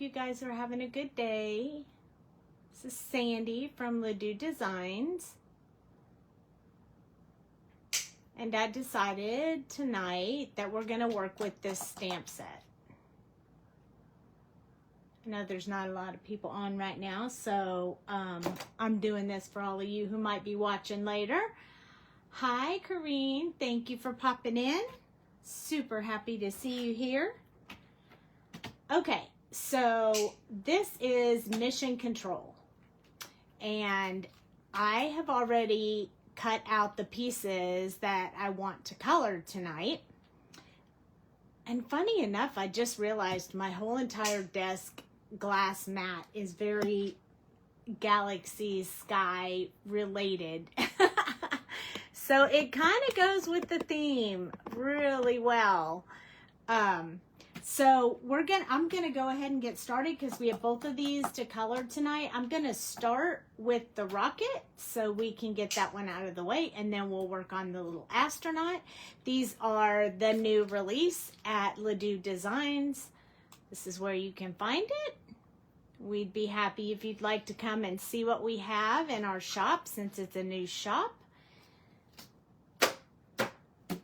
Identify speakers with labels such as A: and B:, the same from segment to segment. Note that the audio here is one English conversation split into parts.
A: you guys are having a good day. This is Sandy from ledouxdesigns. And I decided tonight that we're going to work with this stamp set. I know there's not a lot of people on right now, so I'm doing this for all of you who might be watching later. Hi, Corrine. Thank you for popping in. Super happy to see you here. Okay, so this is Mission Control. And I have already cut out the pieces that I want to color tonight. And funny enough, I just realized my whole entire desk glass mat is very galaxy sky related. So it kind of goes with the theme really well. So I'm gonna go ahead and get started because we have both of these to color tonight. I'm gonna start with the rocket so we can get that one out of the way, and then we'll work on the little astronaut. These are the new release at ledouxdesigns. This is where you can find it. We'd be happy if you'd like to come and see what we have in our shop since it's a new shop.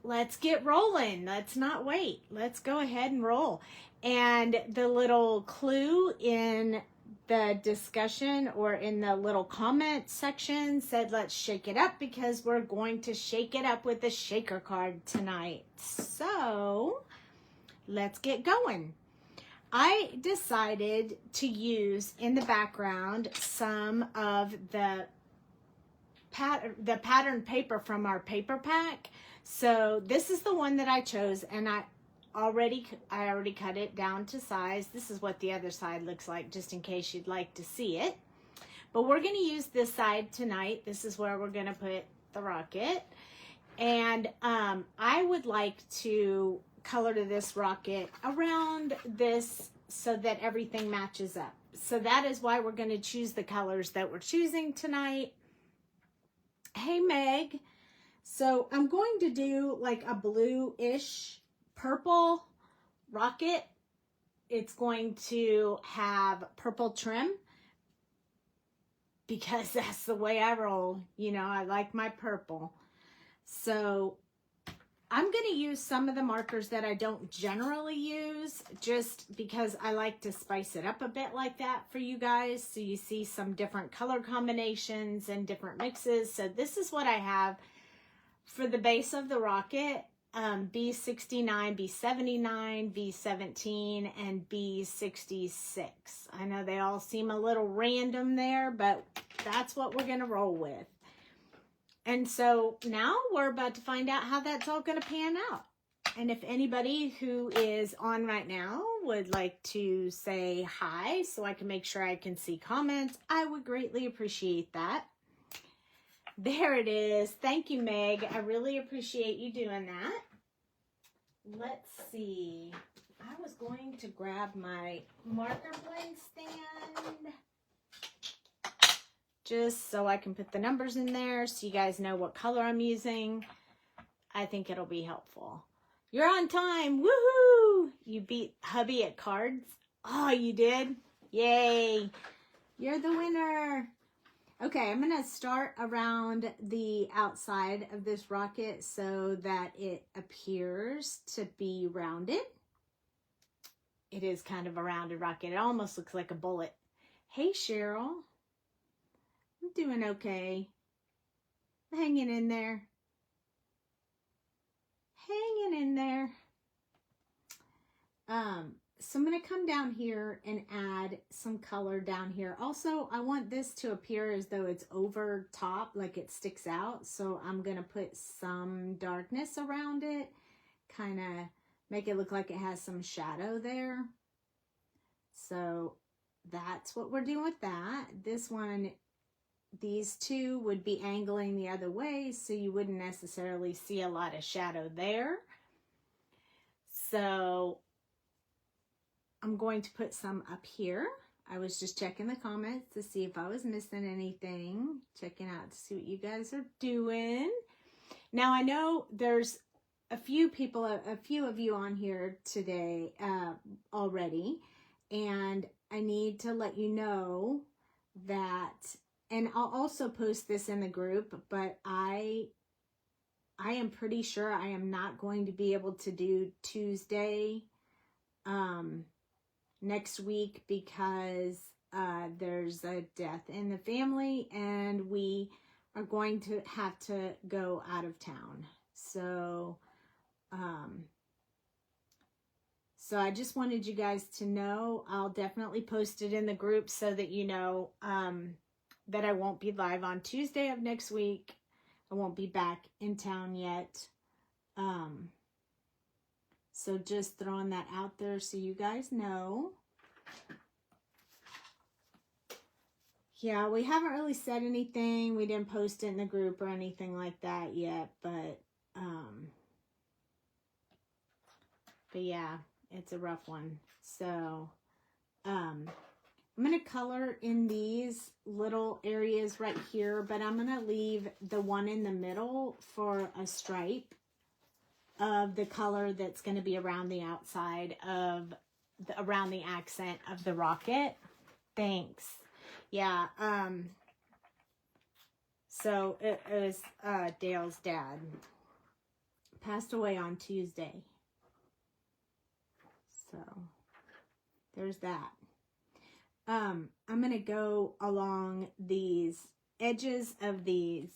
A: Let's get rolling. Let's not wait. Let's go ahead and roll. And the little clue in the discussion or in the little comment section said, let's shake it up because we're going to shake it up with the shaker card tonight. So let's get going. I decided to use in the background some of the pattern paper from our paper pack. So this is the one that I chose, and I already cut it down to size. This is what the other side looks like, just in case you'd like to see it. But we're going to use this side tonight. This is where we're going to put the rocket. And I would like to color to this rocket around this so that everything matches up. So that is why we're going to choose the colors that we're choosing tonight. Hey, Meg. So I'm going to do like a blue-ish purple rocket. It's going to have purple trim because that's the way I roll. You know, I like my purple. So I'm going to use some of the markers that I don't generally use just because I like to spice it up a bit like that for you guys. So you see some different color combinations and different mixes. So this is what I have for the base of the rocket, B69, B79, B17, and B66. I know they all seem a little random there, but that's what we're going to roll with. And so now we're about to find out how that's all going to pan out. And if anybody who is on right now would like to say hi so I can make sure I can see comments, I would greatly appreciate that. There it is. Thank you, Meg. I really appreciate you doing that. Let's see. I was going to grab my marker blend stand just so I can put the numbers in there so you guys know what color I'm using. I think it'll be helpful. You're on time. Woohoo! You beat hubby at cards. Oh, you did? Yay. You're the winner. Okay, I'm going to start around the outside of this rocket so that it appears to be rounded. It is kind of a rounded rocket. It almost looks like a bullet. Hey, Cheryl. I'm doing okay. Hanging in there. Hanging in there. So I'm going to come down here and add some color down here. Also, I want this to appear as though it's over top, like it sticks out. So I'm going to put some darkness around it, kind of make it look like it has some shadow there. So that's what we're doing with that. This one, these two would be angling the other way, so you wouldn't necessarily see a lot of shadow there. So I'm going to put some up here. I was just checking the comments to see if I was missing anything. Checking out to see what you guys are doing. Now I know there's a few people, a few of you on here today already. And I need to let you know that, and I'll also post this in the group, but I am pretty sure I am not going to be able to do Tuesday next week because there's a death in the family and we are going to have to go out of town. So, so I just wanted you guys to know. I'll definitely post it in the group so that you know that I won't be live on Tuesday of next week. I won't be back in town yet. So just throwing that out there so you guys know. Yeah, we haven't really said anything. We didn't post it in the group or anything like that yet, but yeah, it's a rough one. So, I'm going to color in these little areas right here, but I'm going to leave the one in the middle for a stripe of the color that's going to be around the outside of, around the accent of the rocket. Thanks. Yeah, so it was Dale's dad. Passed away on Tuesday. So, there's that. I'm going to go along these edges of the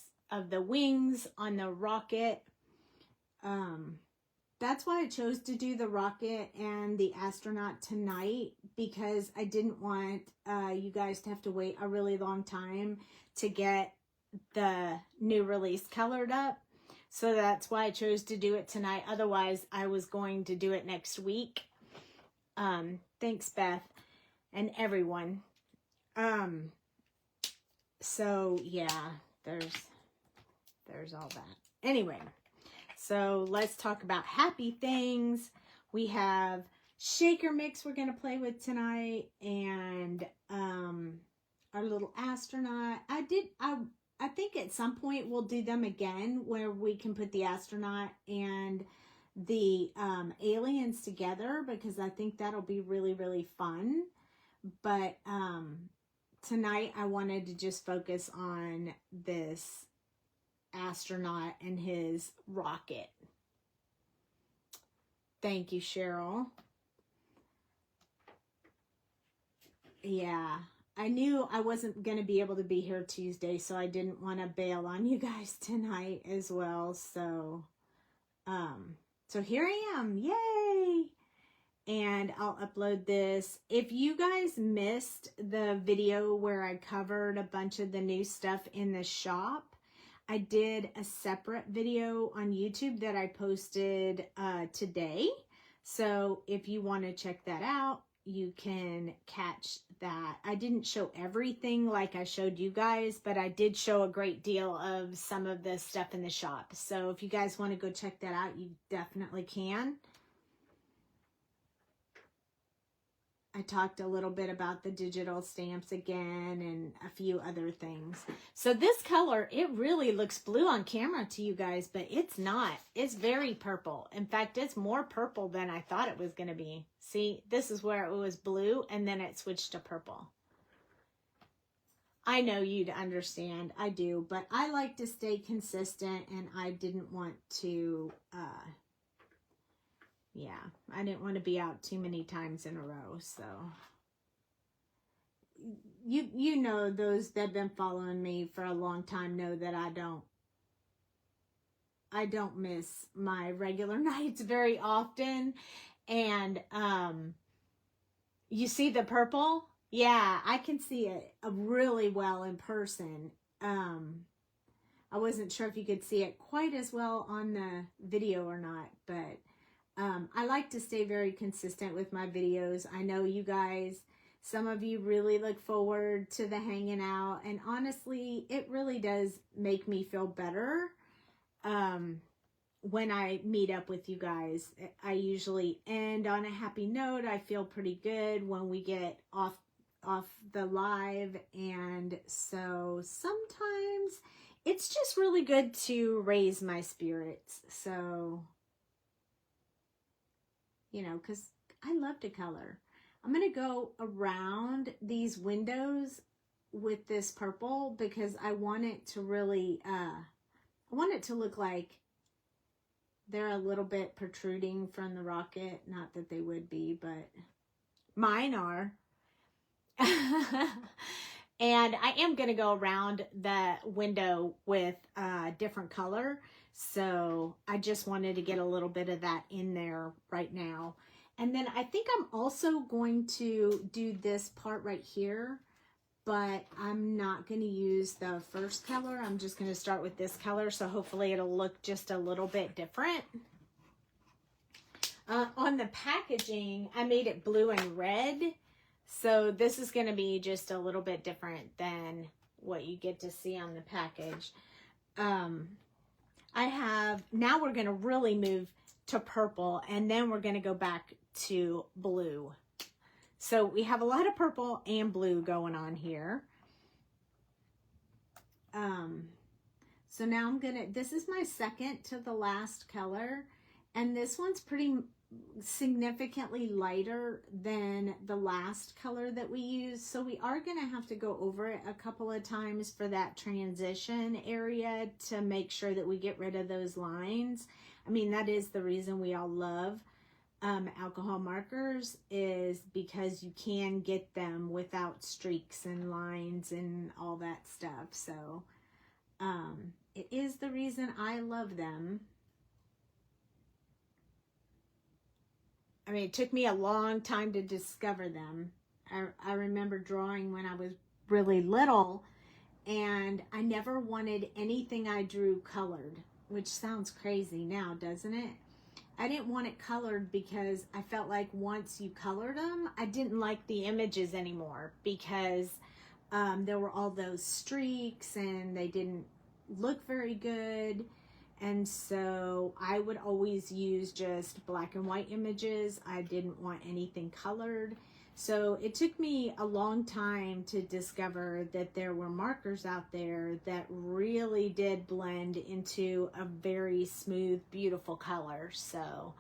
A: wings on the rocket. That's why I chose to do the rocket and the astronaut tonight, because I didn't want you guys to have to wait a really long time to get the new release colored up. So that's why I chose to do it tonight. Otherwise, I was going to do it next week. Thanks, Beth. And everyone. So yeah, there's all that. Anyway, so let's talk about happy things. We have shaker mix we're gonna play with tonight, and our little astronaut. I think at some point we'll do them again where we can put the astronaut and the aliens together, because I think that'll be really, really fun. But tonight I wanted to just focus on this astronaut and his rocket. Thank you, Cheryl. Yeah, I knew I wasn't going to be able to be here Tuesday, so I didn't want to bail on you guys tonight as well. So, so here I am. Yay! And I'll upload this. If you guys missed the video where I covered a bunch of the new stuff in the shop, I did a separate video on YouTube that I posted today. So if you want to check that out, you can catch that. I didn't show everything like I showed you guys, but I did show a great deal of some of the stuff in the shop. So if you guys want to go check that out, you definitely can. I talked a little bit about the digital stamps again and a few other things. So this color, it really looks blue on camera to you guys, but it's not. It's very purple. In fact, it's more purple than I thought it was going to be. See, this is where it was blue and then it switched to purple. I know you'd understand. I do, but I like to stay consistent, and I didn't want to, yeah, I didn't want to be out too many times in a row. So you know, those that have been following me for a long time know that I don't miss my regular nights very often. And you see the purple? Yeah, I can see it really well in person. I wasn't sure if you could see it quite as well on the video or not, but I like to stay very consistent with my videos. I know you guys, some of you really look forward to the hanging out, and honestly, it really does make me feel better when I meet up with you guys. I usually end on a happy note. I feel pretty good when we get off the live, and so sometimes it's just really good to raise my spirits. So, you know, because I love to color. I'm going to go around these windows with this purple because I want it to really, I want it to look like they're a little bit protruding from the rocket. Not that they would be, but mine are. And I am going to go around the window with a different color. So I just wanted to get a little bit of that in there right now. And then I think I'm also going to do this part right here, but I'm not going to use the first color. I'm just going to start with this color. So hopefully it'll look just a little bit different. On the packaging, I made it blue and red. So this is going to be just a little bit different than what you get to see on the package. Now we're going to really move to purple, and then we're going to go back to blue. So we have a lot of purple and blue going on here. So now this is my second to the last color, and this one's pretty significantly lighter than the last color that we used. So we are going to have to go over it a couple of times for that transition area to make sure that we get rid of those lines. I mean, that is the reason we all love alcohol markers, is because you can get them without streaks and lines and all that stuff. So it is the reason I love them. I mean, it took me a long time to discover them. I remember drawing when I was really little, and I never wanted anything I drew colored, which sounds crazy now, doesn't it? I didn't want it colored because I felt like once you colored them, I didn't like the images anymore because there were all those streaks and they didn't look very good. And so I would always use just black and white images. I didn't want anything colored. So it took me a long time to discover that there were markers out there that really did blend into a very smooth, beautiful color. So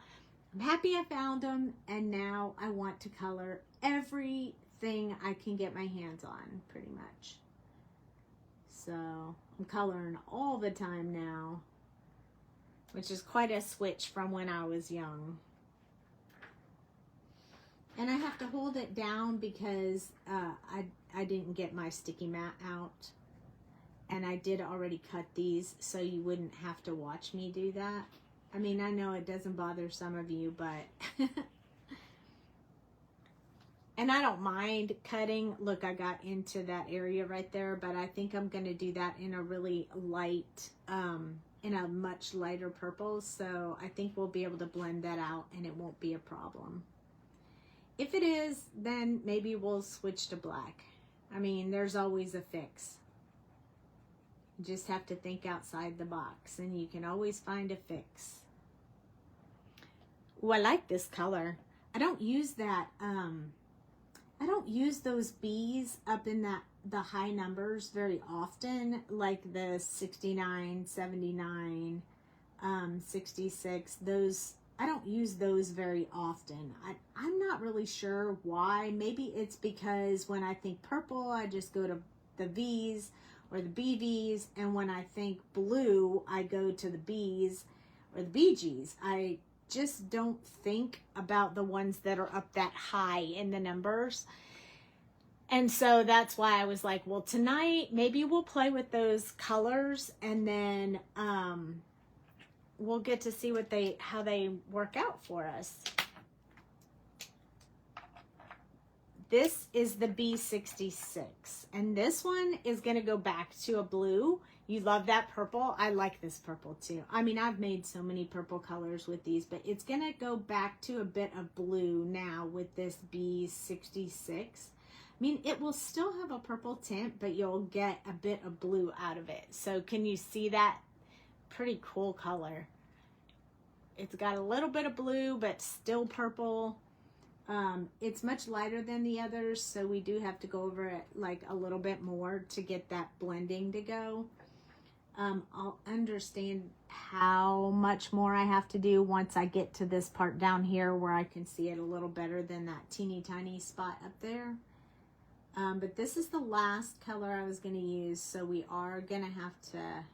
A: I'm happy I found them, and now I want to color everything I can get my hands on, pretty much. So I'm coloring all the time now, which is quite a switch from when I was young. And I have to hold it down because I didn't get my sticky mat out. And I did already cut these, so you wouldn't have to watch me do that. I mean, I know it doesn't bother some of you, but... And I don't mind cutting. Look, I got into that area right there, but I think I'm going to do that in a really light... in a much lighter purple, so I think we'll be able to blend that out and it won't be a problem. If it is, then maybe we'll switch to black. I mean, there's always a fix. You just have to think outside the box, and you can always find a fix. Oh, I like this color. I don't use that, I don't use those bees up in the high numbers very often, like the 69, 79, 66, those, I don't use those very often. I'm not really sure why. Maybe it's because when I think purple, I just go to the V's or the BVs, and when I think blue, I go to the B's or the BGs. I just don't think about the ones that are up that high in the numbers. And so that's why I was like, well, tonight maybe we'll play with those colors, and then we'll get to see how they work out for us. This is the B66, and this one is going to go back to a blue. You love that purple. I like this purple too. I mean, I've made so many purple colors with these, but it's going to go back to a bit of blue now with this B66. I mean, it will still have a purple tint, but you'll get a bit of blue out of it. So can you see that? Pretty cool color. It's got a little bit of blue, but still purple. It's much lighter than the others, so we do have to go over it like a little bit more to get that blending to go. I'll understand how much more I have to do once I get to this part down here where I can see it a little better than that teeny tiny spot up there. But this is the last color I was going to use, so we are going to have to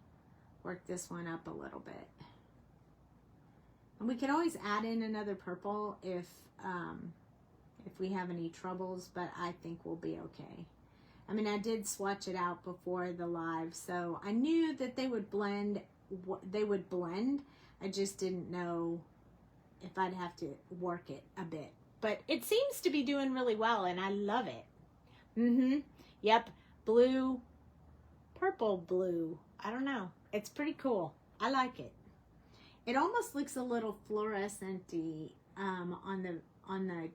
A: work this one up a little bit. And we can always add in another purple if we have any troubles, but I think we'll be okay. I mean, I did swatch it out before the live, so I knew that they would blend. I just didn't know if I'd have to work it a bit. But it seems to be doing really well, and I love it. Yep, blue, purple blue. I don't know. It's pretty cool. I like it. It almost looks a little fluorescent-y on the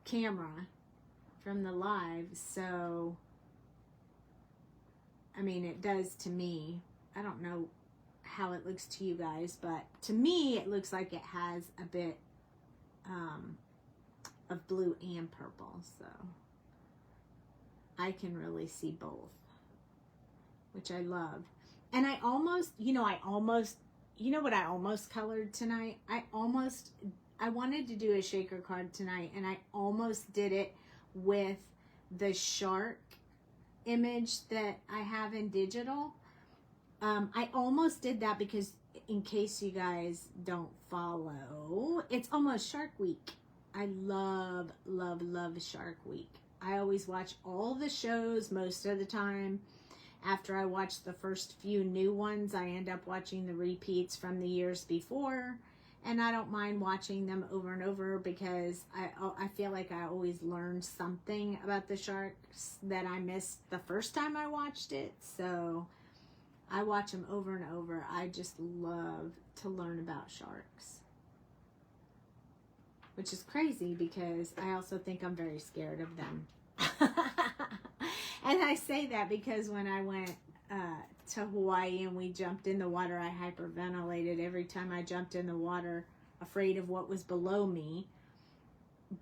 A: camera from the live, so I mean, it does to me. I don't know how it looks to you guys, but to me it looks like it has a bit of blue and purple, so I can really see both, which I love. And I almost, you know what I almost colored tonight? I wanted to do a shaker card tonight, and I almost did it with the shark image that I have in digital. I almost did that because, in case you guys don't follow, it's almost Shark Week. I love, love, love Shark Week. I always watch all the shows most of the time. After I watch the first few new ones, I end up watching the repeats from the years before. And I don't mind watching them over and over because I feel like I always learn something about the sharks that I missed the first time I watched it. So I watch them over and over. I just love to learn about sharks. Which is crazy because I also think I'm very scared of them. And I say that because when I went to Hawaii and we jumped in the water, I hyperventilated every time I jumped in the water, afraid of what was below me.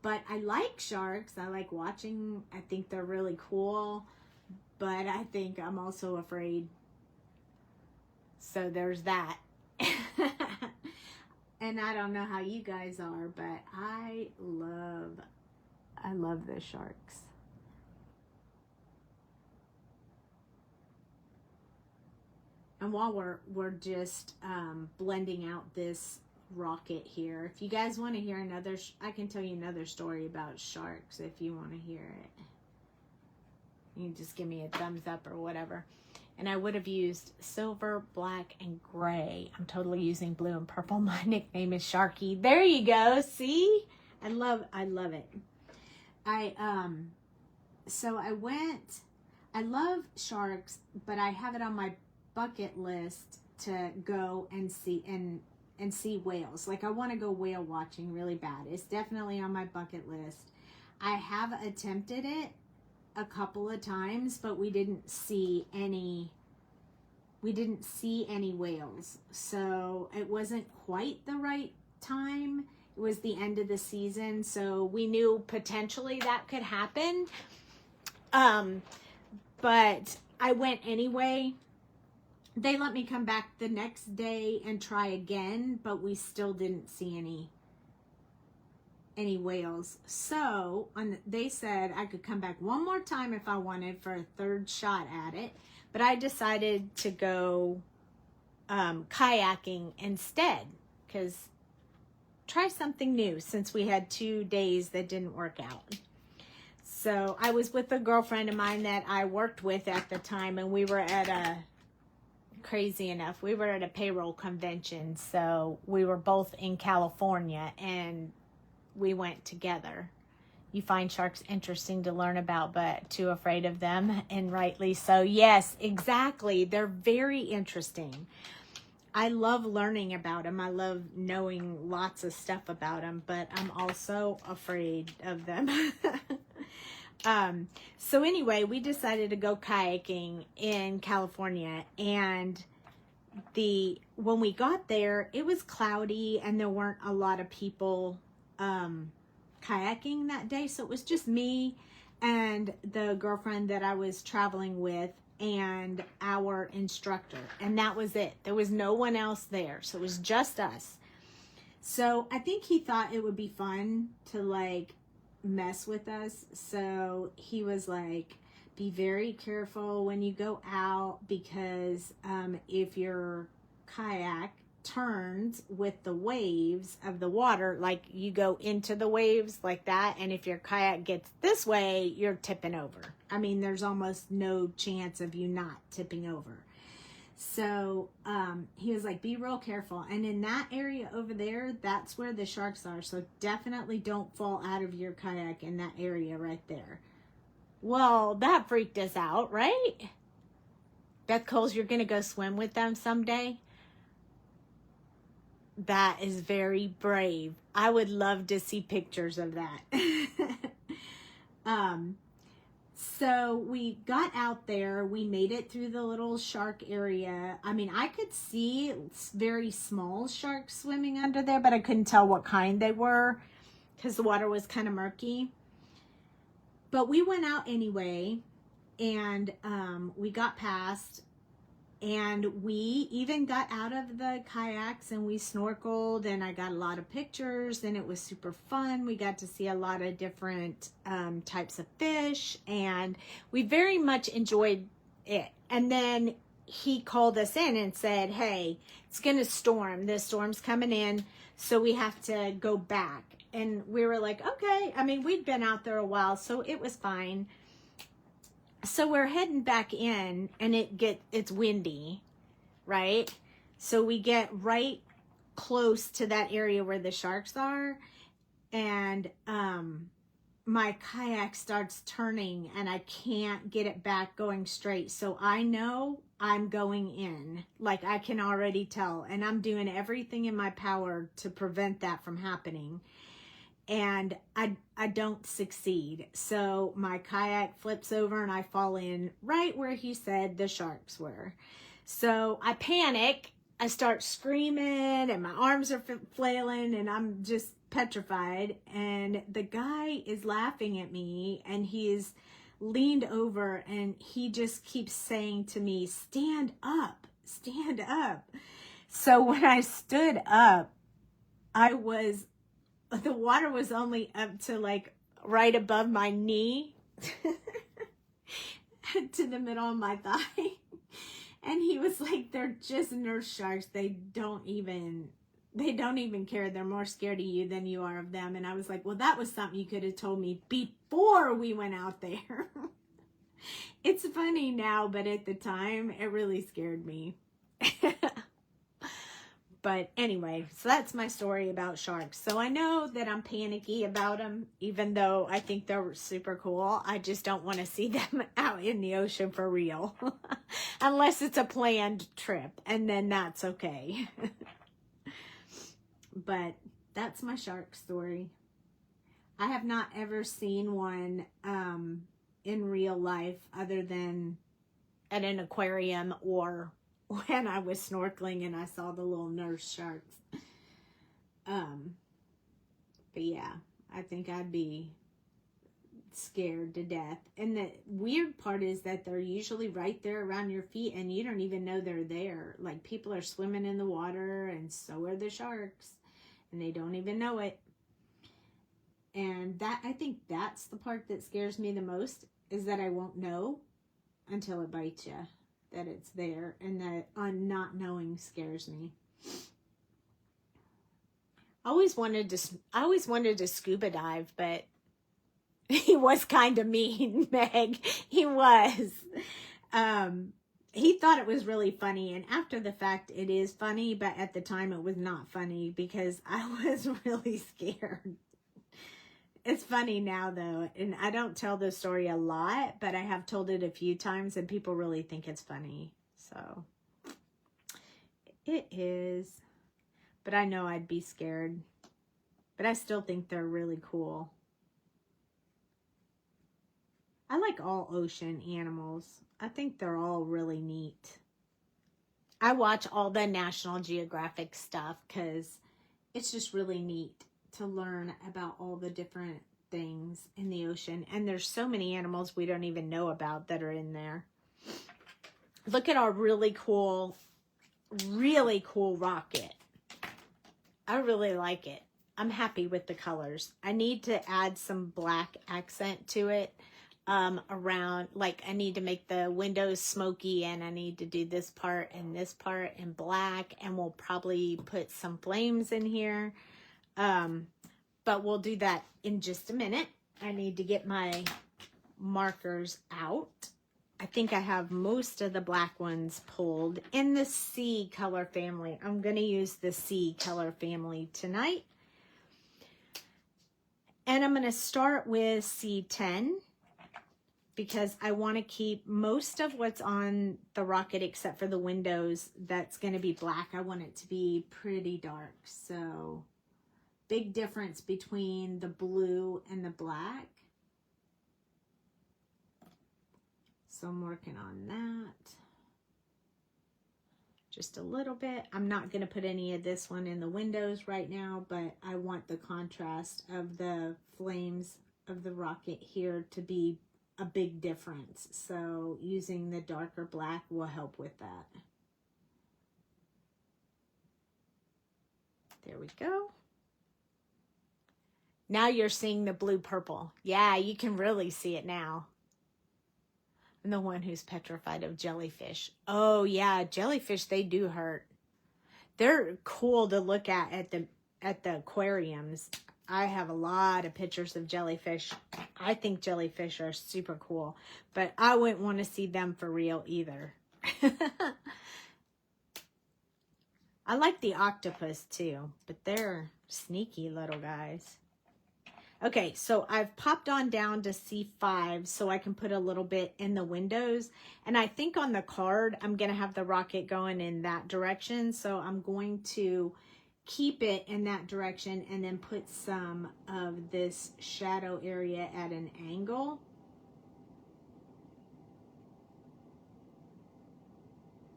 A: But I like sharks. I like watching. I think they're really cool. But I think I'm also afraid. So there's that. And I don't know how you guys are, but I love the sharks. And while we're just blending out this rocket here, if you guys want to hear another, I can tell you another story about sharks if you want to hear it. You can just give me a thumbs up or whatever. And I would have used silver, black, and gray. I'm totally using blue and purple. My nickname is Sharky. There you go. See? I love it. So I love sharks, but I have it on my bucket list to go and see whales. Like, I want to go whale watching really bad. It's definitely on my bucket list. I have attempted it a couple of times, but we didn't see any whales, so it wasn't quite the right time. It was the end of the season, so we knew potentially that could happen, but I went anyway. They let me come back the next day and try again, but we still didn't see any whales. So they said I could come back one more time if I wanted for a third shot at it, but I decided to go kayaking instead, because try something new since we had 2 days that didn't work out. So I was with a girlfriend of mine that I worked with at the time, and we were at crazy enough, we were at a payroll convention, so we were both in California, and we went together. You find sharks interesting to learn about, but too afraid of them, and rightly so. Yes, exactly. They're very interesting. I love learning about them. I love knowing lots of stuff about them, but I'm also afraid of them. So anyway, we decided to go kayaking in California, and when we got there, it was cloudy and there weren't a lot of people kayaking that day. So it was just me and the girlfriend that I was traveling with. and our instructor, and that was it. There was no one else there, so it was just us. So I think he thought it would be fun to like mess with us. So he was like, be very careful when you go out, because if your kayak turns with the waves of the water, like you go into the waves like that, and if your kayak gets this way, you're tipping over. I mean, there's almost no chance of you not tipping over. So he was like, be real careful. And in that area over there, that's where the sharks are. So definitely don't fall out of your kayak in that area right there. Well, that freaked us out, right? Beth Coles, you're going to go swim with them someday? That is very brave. I would love to see pictures of that. So we got out there. We made it through the little shark area. I mean, I could see very small sharks swimming under there, but I couldn't tell what kind they were because the water was kind of murky. But we went out anyway, and we got past, and we even got out of the kayaks and we snorkeled, and I got a lot of pictures, and it was super fun. We got to see a lot of different types of fish, and we very much enjoyed it. And then he called us in and said, hey, it's going to storm. The storm's coming in, so we have to go back. And we were like, okay. I mean, we'd been out there a while, so it was fine. So we're heading back in, and it's windy, right? So we get right close to that area where the sharks are, and my kayak starts turning, and I can't get it back going straight. So I know I'm going in, like I can already tell, and I'm doing everything in my power to prevent that from happening. And I don't succeed. So my kayak flips over and I fall in right where he said the sharks were. So I panic. I start screaming and my arms are flailing and I'm just petrified. And the guy is laughing at me and he's leaned over and he just keeps saying to me, stand up, stand up. So when I stood up, the water was only up to like right above my knee to the middle of my thigh. And he was like, they're just nurse sharks. They don't even care. They're more scared of you than you are of them. And I was like, well, that was something you could have told me before we went out there. It's funny now, but at the time it really scared me. But anyway, so that's my story about sharks. So I know that I'm panicky about them, even though I think they're super cool. I just don't want to see them out in the ocean for real. Unless it's a planned trip, and then that's okay. But that's my shark story. I have not ever seen one in real life other than at an aquarium or when I was snorkeling and I saw the little nurse sharks. But yeah, I think I'd be scared to death. And the weird part is that they're usually right there around your feet and you don't even know they're there. Like people are swimming in the water and so are the sharks and they don't even know it. And that, I think that's the part that scares me the most, is that I won't know until it bites you that it's there, and that not knowing scares me. I always wanted to scuba dive, but he was kind of mean, Meg. He was. He thought it was really funny, and after the fact, it is funny, but at the time, it was not funny because I was really scared. It's funny now, though, and I don't tell this story a lot, but I have told it a few times, and people really think it's funny. So, it is. But I know I'd be scared. But I still think they're really cool. I like all ocean animals. I think they're all really neat. I watch all the National Geographic stuff because it's just really neat to learn about all the different things in the ocean. And there's so many animals we don't even know about that are in there. look at our really cool rocket. I really like it. I'm happy with the colors. I need to add some black accent to it around, like I need to make the windows smoky, and I need to do this part in black, and we'll probably put some flames in here. But we'll do that in just a minute. I need to get my markers out. I think I have most of the black ones pulled in the C color family. I'm going to use the C color family tonight. And I'm going to start with C10 because I want to keep most of what's on the rocket except for the windows. That's going to be black. I want it to be pretty dark. So big difference between the blue and the black. So I'm working on that just a little bit. I'm not going to put any of this one in the windows right now, but I want the contrast of the flames of the rocket here to be a big difference. So using the darker black will help with that. There we go. Now you're seeing the blue purple. Yeah, you can really see it now. I'm the one who's petrified of jellyfish. Oh yeah, jellyfish, they do hurt. They're cool to look at the aquariums. I have a lot of pictures of jellyfish. I think jellyfish are super cool, but I wouldn't want to see them for real either. I like the octopus too, but they're sneaky little guys. Okay, so I've popped on down to C5 so I can put a little bit in the windows. And I think on the card, I'm going to have the rocket going in that direction. So I'm going to keep it in that direction and then put some of this shadow area at an angle.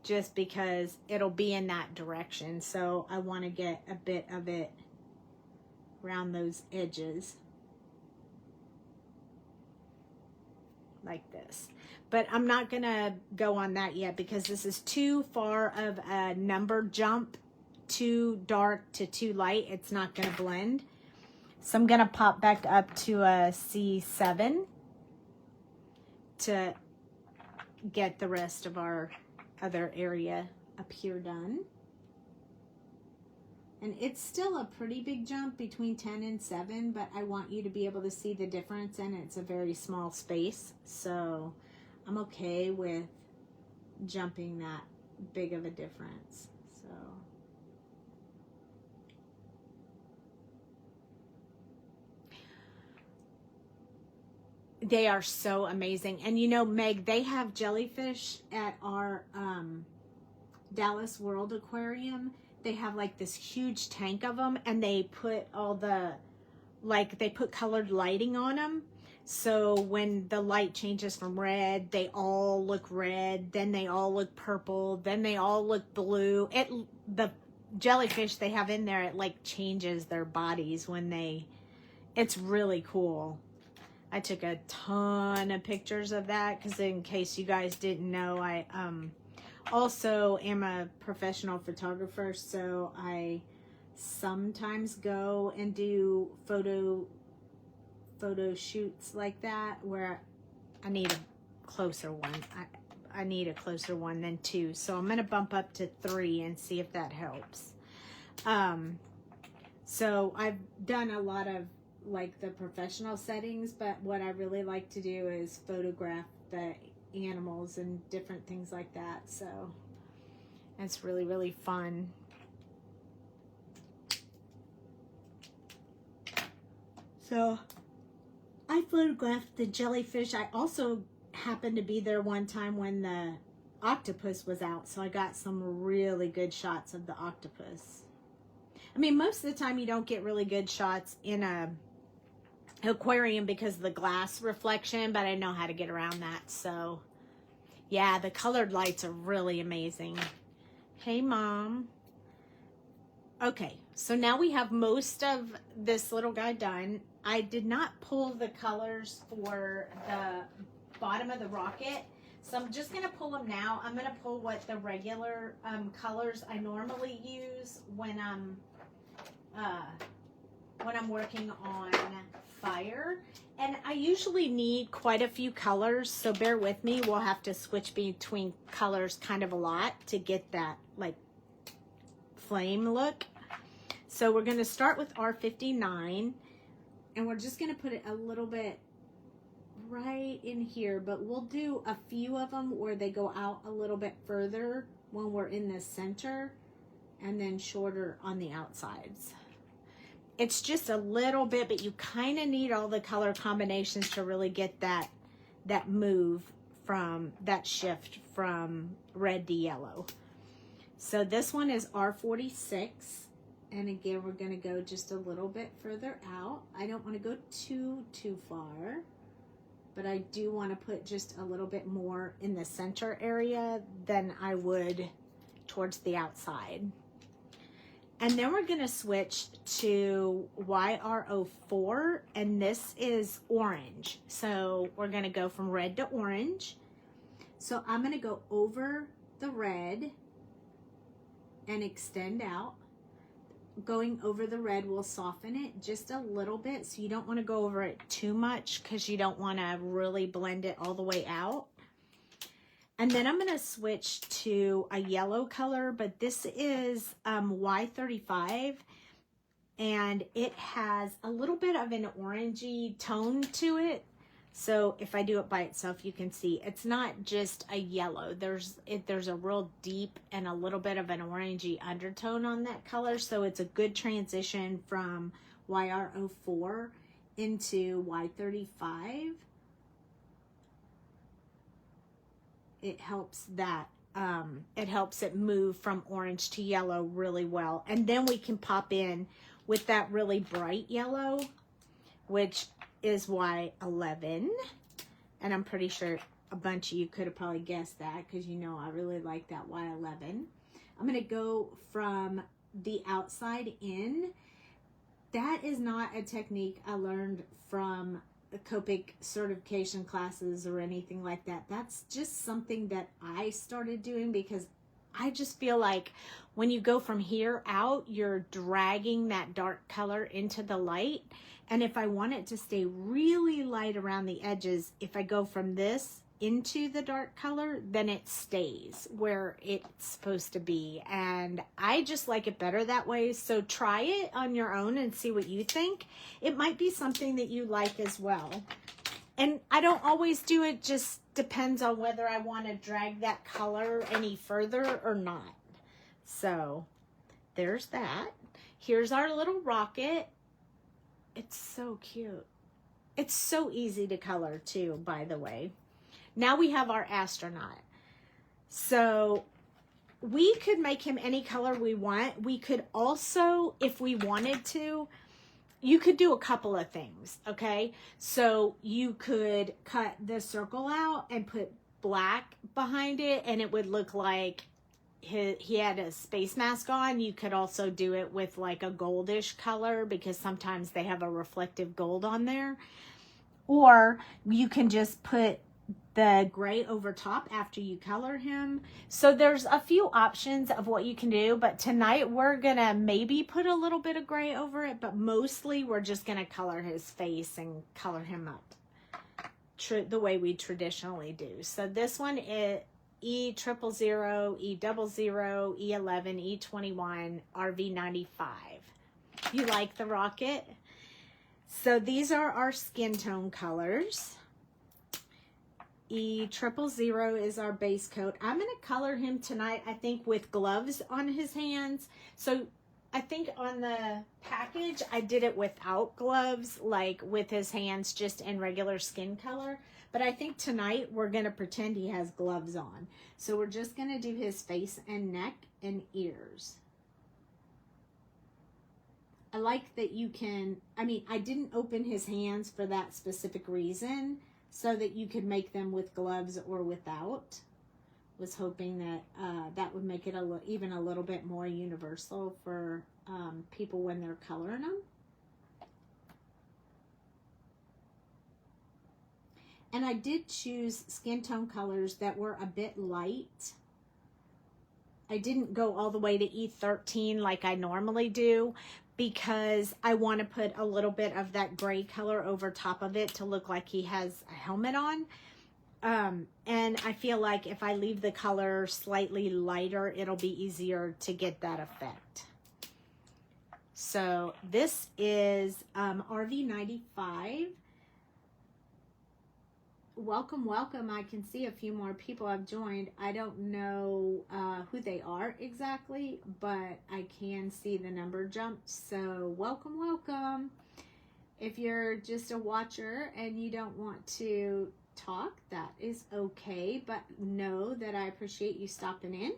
A: Just because it'll be in that direction. So I want to get a bit of it around those edges. Like this. But I'm not going to go on that yet because this is too far of a number jump, too dark to too light. It's not going to blend. So I'm going to pop back up to a C7 to get the rest of our other area up here done. And it's still a pretty big jump between 10 and 7, but I want you to be able to see the difference, and it's a very small space. So I'm okay with jumping that big of a difference. So they are so amazing. And you know, Meg, they have jellyfish at our Dallas World Aquarium. They have like this huge tank of them, and they put all the, like they put colored lighting on them. So when the light changes from red, they all look red, then they all look purple, then they all look blue. The jellyfish they have in there, it like changes their bodies when they, it's really cool. I took a ton of pictures of that because in case you guys didn't know, I also am a professional photographer, so I sometimes go and do photo shoots like that where I need a closer one. I need a closer one than 2, so I'm gonna bump up to 3 and see if that helps. So I've done a lot of like the professional settings, but what I really like to do is photograph the animals and different things like that. So it's really, really fun. So I photographed the jellyfish. I also happened to be there one time when the octopus was out, so I got some really good shots of the octopus. I mean, most of the time you don't get really good shots in a aquarium because of the glass reflection, but I know how to get around that. So yeah, the colored lights are really amazing. Hey Mom. Okay, so now we have most of this little guy done. I did not pull the colors for the bottom of the rocket So I'm just going to pull them now. I'm going to pull what the regular colors I normally use when I'm working on fire. And I usually need quite a few colors, so bear with me. We'll have to switch between colors kind of a lot to get that like flame look. So we're going to start with R59, and we're just going to put it a little bit right in here, but we'll do a few of them where they go out a little bit further when we're in the center, and then shorter on the outsides. It's just a little bit, but you kind of need all the color combinations to really get that move from that shift from red to yellow. So this one is R46, and again we're going to go just a little bit further out. I don't want to go too far, but I do want to put just a little bit more in the center area than I would towards the outside. And then we're going to switch to YR04, and this is orange. So we're going to go from red to orange. So I'm going to go over the red and extend out. Going over the red will soften it just a little bit, so you don't want to go over it too much because you don't want to really blend it all the way out. And then I'm going to switch to a yellow color, but this is Y35, and it has a little bit of an orangey tone to it. So if I do it by itself, you can see it's not just a yellow. There's a real deep and a little bit of an orangey undertone on that color. So it's a good transition from YR04 into Y35. It helps that, it helps it move from orange to yellow really well. And then we can pop in with that really bright yellow, which is Y11. And I'm pretty sure a bunch of you could have probably guessed that, because you know I really like that Y11. I'm going to go from the outside in. That is not a technique I learned from the Copic certification classes or anything like that. That's just something that I started doing because I just feel like when you go from here out, you're dragging that dark color into the light. And if I want it to stay really light around the edges, if I go from this into the dark color, then it stays where it's supposed to be. And I just like it better that way. So try it on your own and see what you think. It might be something that you like as well. And I don't always do it, just depends on whether I want to drag that color any further or not. So there's that. Here's our little rocket. It's so cute. It's so easy to color too, by the way. Now we have our astronaut. So we could make him any color we want. We could also, if we wanted to, you could do a couple of things, okay? So you could cut the circle out and put black behind it, and it would look like he had a space mask on. You could also do it with like a goldish color, because sometimes they have a reflective gold on there. Or you can just put the gray over top after you color him. So there's a few options of what you can do, but tonight we're gonna maybe put a little bit of gray over it, but mostly we're just gonna color his face and color him up the way we traditionally do. So this one is E000, E00, E11, E21, RV95. You like the rocket? So these are our skin tone colors. E000 is our base coat. I'm going to color him tonight, I think, with gloves on his hands. So I think on the package, I did it without gloves, like with his hands just in regular skin color. But I think tonight we're going to pretend he has gloves on. So we're just going to do his face and neck and ears. I like that you can, I mean, I didn't open his hands for that specific reason, so that you could make them with gloves or without. Was hoping that that would make it even a little bit more universal for people when they're coloring them. And I did choose skin tone colors that were a bit light. I didn't go all the way to E13 like I normally do, because I want to put a little bit of that gray color over top of it to look like he has a helmet on. And I feel like if I leave the color slightly lighter, it'll be easier to get that effect. So this is RV95. Welcome, welcome. I can see a few more people have joined. I don't know who they are exactly, but I can see the number jump. So welcome, welcome. If you're just a watcher and you don't want to talk, that is okay, but know that I appreciate you stopping in.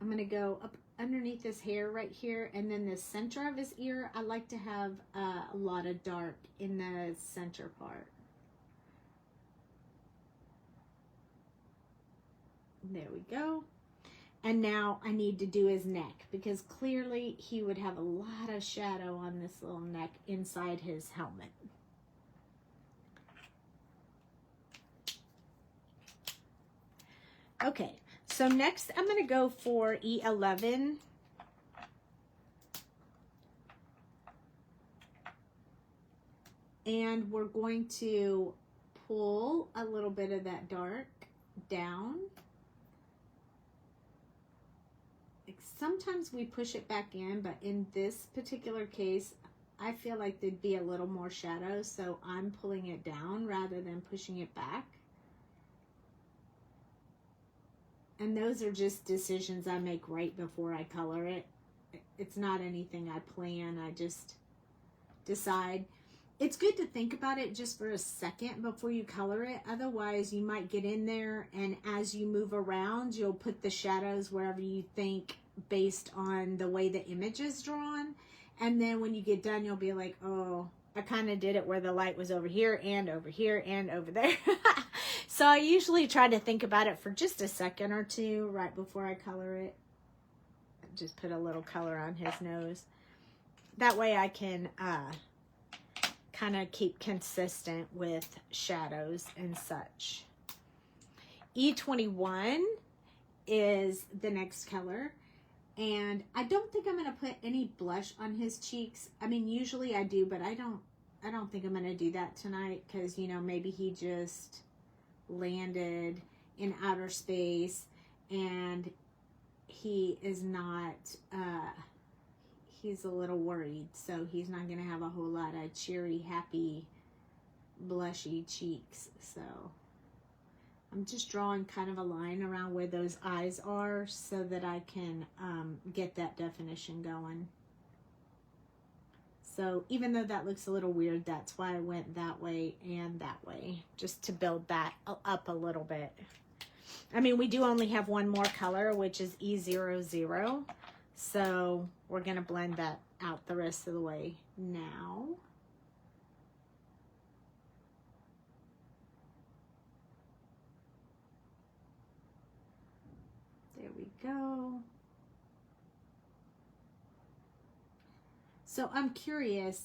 A: I'm going to go up underneath his hair right here, and then the center of his ear, I like to have a lot of dark in the center part. There we go. And now I need to do his neck, because clearly he would have a lot of shadow on this little neck inside his helmet. Okay, so next I'm going to go for E11. And we're going to pull a little bit of that dark down. Sometimes we push it back in, but in this particular case, I feel like there'd be a little more shadow, so I'm pulling it down rather than pushing it back. And those are just decisions I make right before I color it. It's not anything I plan, I just decide. It's good to think about it just for a second before you color it. Otherwise, you might get in there, and as you move around, you'll put the shadows wherever you think based on the way the image is drawn. And then when you get done, you'll be like, oh, I kind of did it where the light was over here and over here and over there. So I usually try to think about it for just a second or two right before I color it. Just put a little color on his nose. That way I can kind of keep consistent with shadows and such. E21 is the next color. And I don't think I'm going to put any blush on his cheeks. I mean, usually I do, but I don't think I'm going to do that tonight, because, you know, maybe he just landed in outer space and he is not, he's a little worried, so he's not going to have a whole lot of cheery, happy, blushy cheeks. So I'm just drawing kind of a line around where those eyes are so that I can get that definition going. So even though that looks a little weird, that's why I went that way and that way, just to build that up a little bit. I mean, we do only have one more color, which is E00. So we're going to blend that out the rest of the way now. There we go. So I'm curious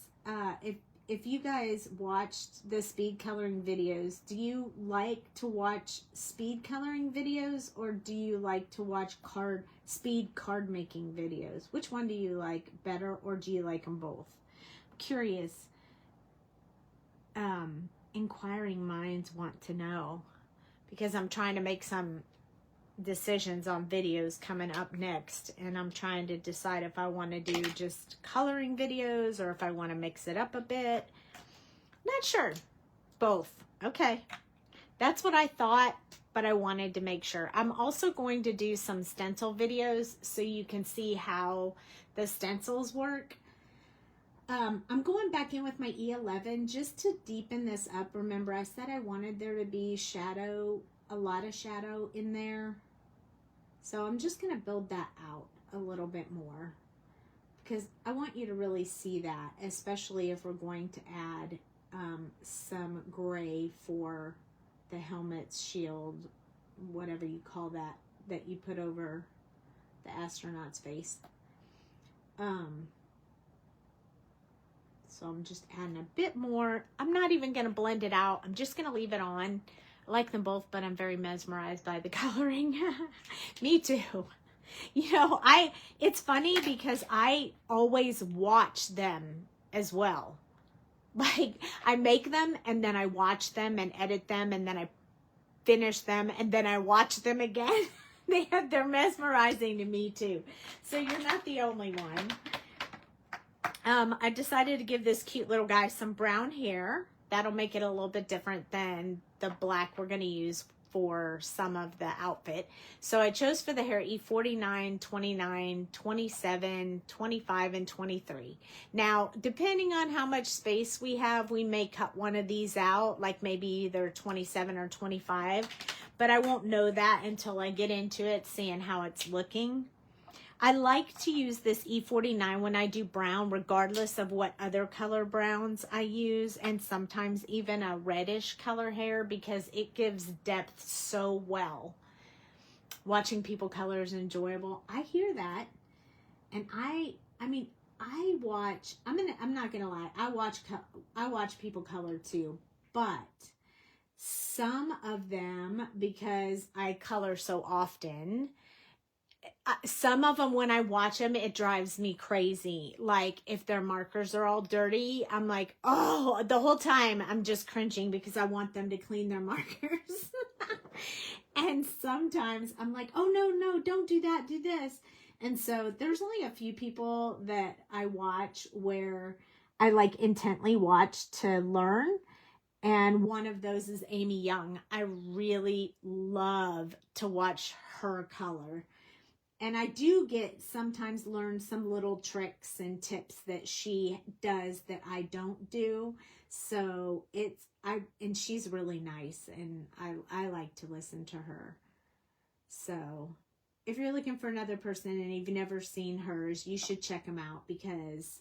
A: if you guys watched the speed coloring videos. Do you like to watch speed coloring videos, or do you like to watch speed card making videos? Which one do you like better, or do you like them both? I'm curious. Inquiring minds want to know, because I'm trying to make some decisions on videos coming up next, and I'm trying to decide if I want to do just coloring videos or if I want to mix it up a bit. Not sure. Both. Okay. That's what I thought, but I wanted to make sure. I'm also going to do some stencil videos so you can see how the stencils work. I'm going back in with my E11 just to deepen this up. Remember, I said I wanted there to be shadow, a lot of shadow in there. So I'm just going to build that out a little bit more, because I want you to really see that, especially if we're going to add some gray for the helmet's shield, whatever you call that, that you put over the astronaut's face. So I'm just adding a bit more. I'm not even going to blend it out. I'm just going to leave it on. I like them both, but I'm very mesmerized by the coloring. Me too. You know, it's funny because I always watch them as well. Like, I make them and then I watch them and edit them and then I finish them and then I watch them again. They're mesmerizing to me too. So you're not the only one. I decided to give this cute little guy some brown hair. That'll make it a little bit different than the black we're going to use for some of the outfit. So I chose for the hair E49, 29, 27, 25, and 23. Now, depending on how much space we have, we may cut one of these out, like maybe either 27 or 25. But I won't know that until I get into it, seeing how it's looking. I like to use this E49 when I do brown, regardless of what other color browns I use, and sometimes even a reddish color hair, because it gives depth so well. Watching people color is enjoyable. I hear that, and I mean, I watch. I'm not gonna lie. I watch people color too, but some of them, because I color so often. Some of them, when I watch them, it drives me crazy. Like, if their markers are all dirty, I'm like, oh, the whole time I'm just cringing because I want them to clean their markers. And sometimes I'm like, oh, no, don't do that, do this. And so there's only a few people that I watch where I like intently watch to learn. And one of those is Amy Young. I really love to watch her color. And I do sometimes learn some little tricks and tips that she does that I don't do. So and she's really nice, and I like to listen to her. So if you're looking for another person and you've never seen hers, you should check them out, because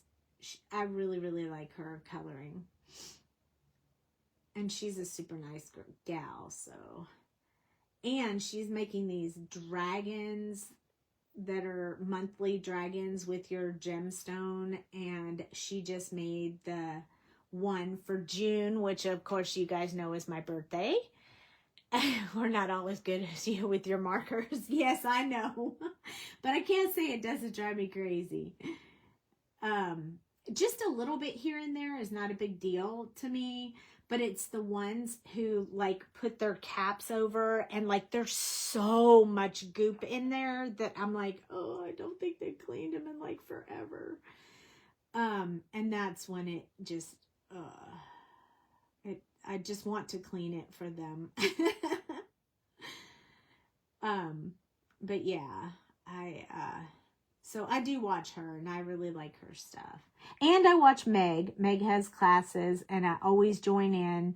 A: I really, really like her coloring. And she's a super nice gal, so. And she's making these dragons that are monthly dragons with your gemstone, and she just made the one for June, which of course you guys know is my birthday. We're not all as good as you with your markers. Yes, I know, but I can't say it doesn't drive me crazy. Just a little bit here and there is not a big deal to me. But it's the ones who like put their caps over and like there's so much goop in there that I'm like, oh, I don't think they cleaned them in like forever. And that's when it just, I just want to clean it for them. But yeah, so I do watch her, and I really like her stuff. And I watch Meg. Meg has classes, and I always join in.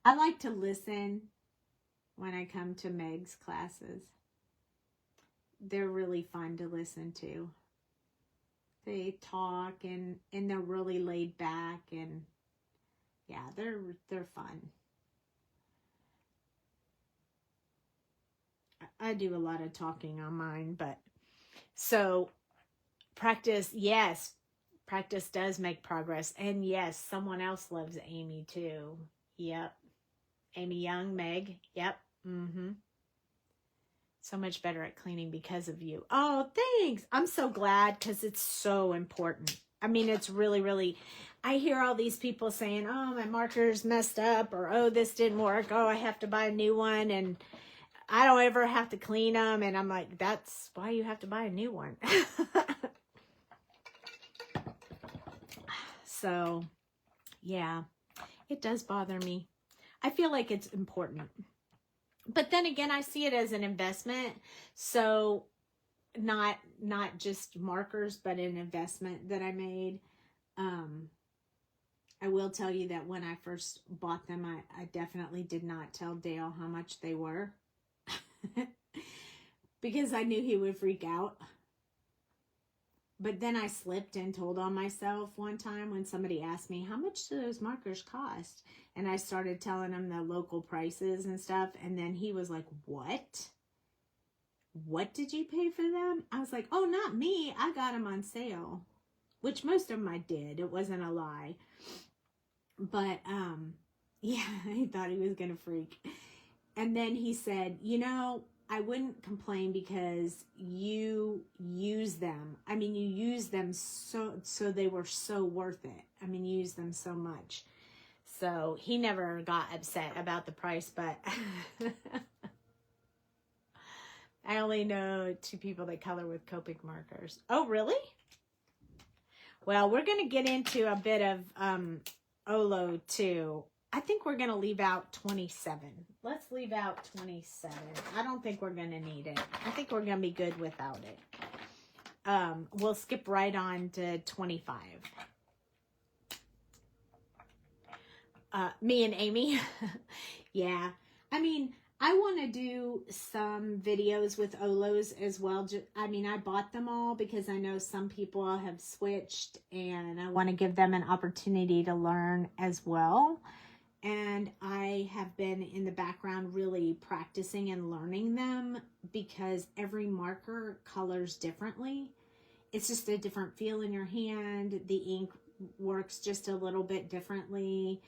A: I like to listen when I come to Meg's classes. They're really fun to listen to. They talk, and they're really laid back, and yeah, they're fun. I do a lot of talking on mine, but so practice, yes, practice does make progress. And yes, someone else loves Amy too. Yep. Amy Young, Meg. Yep. So much better at cleaning because of you. Oh, thanks. I'm so glad, because it's so important. I mean, it's really, really, I hear all these people saying, oh, my marker's messed up, or oh, this didn't work. Oh, I have to buy a new one. And I don't ever have to clean them. And I'm like, that's why you have to buy a new one. So, yeah, it does bother me. I feel like it's important. But then again, I see it as an investment. So not just markers, but an investment that I made. I will tell you that when I first bought them, I definitely did not tell Dale how much they were. Because I knew he would freak out. But then I slipped and told on myself one time when somebody asked me, how much do those markers cost? And I started telling him the local prices and stuff. And then he was like, what? What did you pay for them? I was like, oh, not me. I got them on sale. which most of them I did. It wasn't a lie. But, yeah, he thought he was going to freak. And then he said, you know, I wouldn't complain because you use them. I mean, you use them so they were so worth it. I mean, you use them so much. So he never got upset about the price, but I only know 2 people that color with Copic markers. Oh, really? Well, we're going to get into a bit of Olo too. I think we're going to leave out 27. Let's leave out 27. I don't think we're going to need it. I think we're going to be good without it. We'll skip right on to 25. Me and Amy. Yeah. I mean, I want to do some videos with Olos as well. I mean, I bought them all because I know some people have switched and I want to give them an opportunity to learn as well. And I have been in the background really practicing and learning them because every marker colors differently. It's just a different feel in your hand. The ink works just a little bit differently.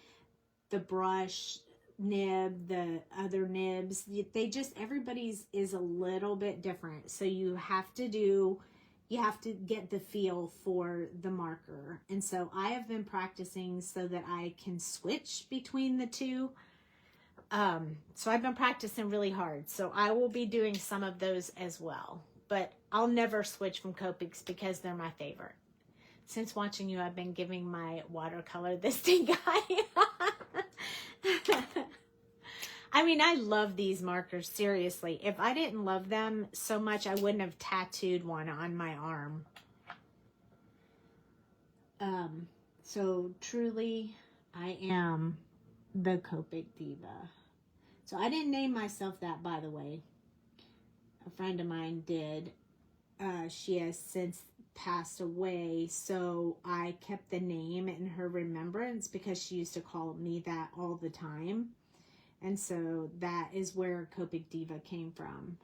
A: The brush nib, the other nibs, they just, everybody's is a little bit different. So you have to get the feel for the marker. And so I have been practicing so that I can switch between the two. So I've been practicing really hard. So I will be doing some of those as well. But I'll never switch from Copics because they're my favorite. Since watching you, I've been giving my watercolor this thing guy. I mean, I love these markers, seriously. If I didn't love them so much, I wouldn't have tattooed one on my arm. So truly, I am the Copic Diva. So I didn't name myself that, by the way. A friend of mine did. She has since passed away, so I kept the name in her remembrance because she used to call me that all the time. And so that is where Copic Diva came from.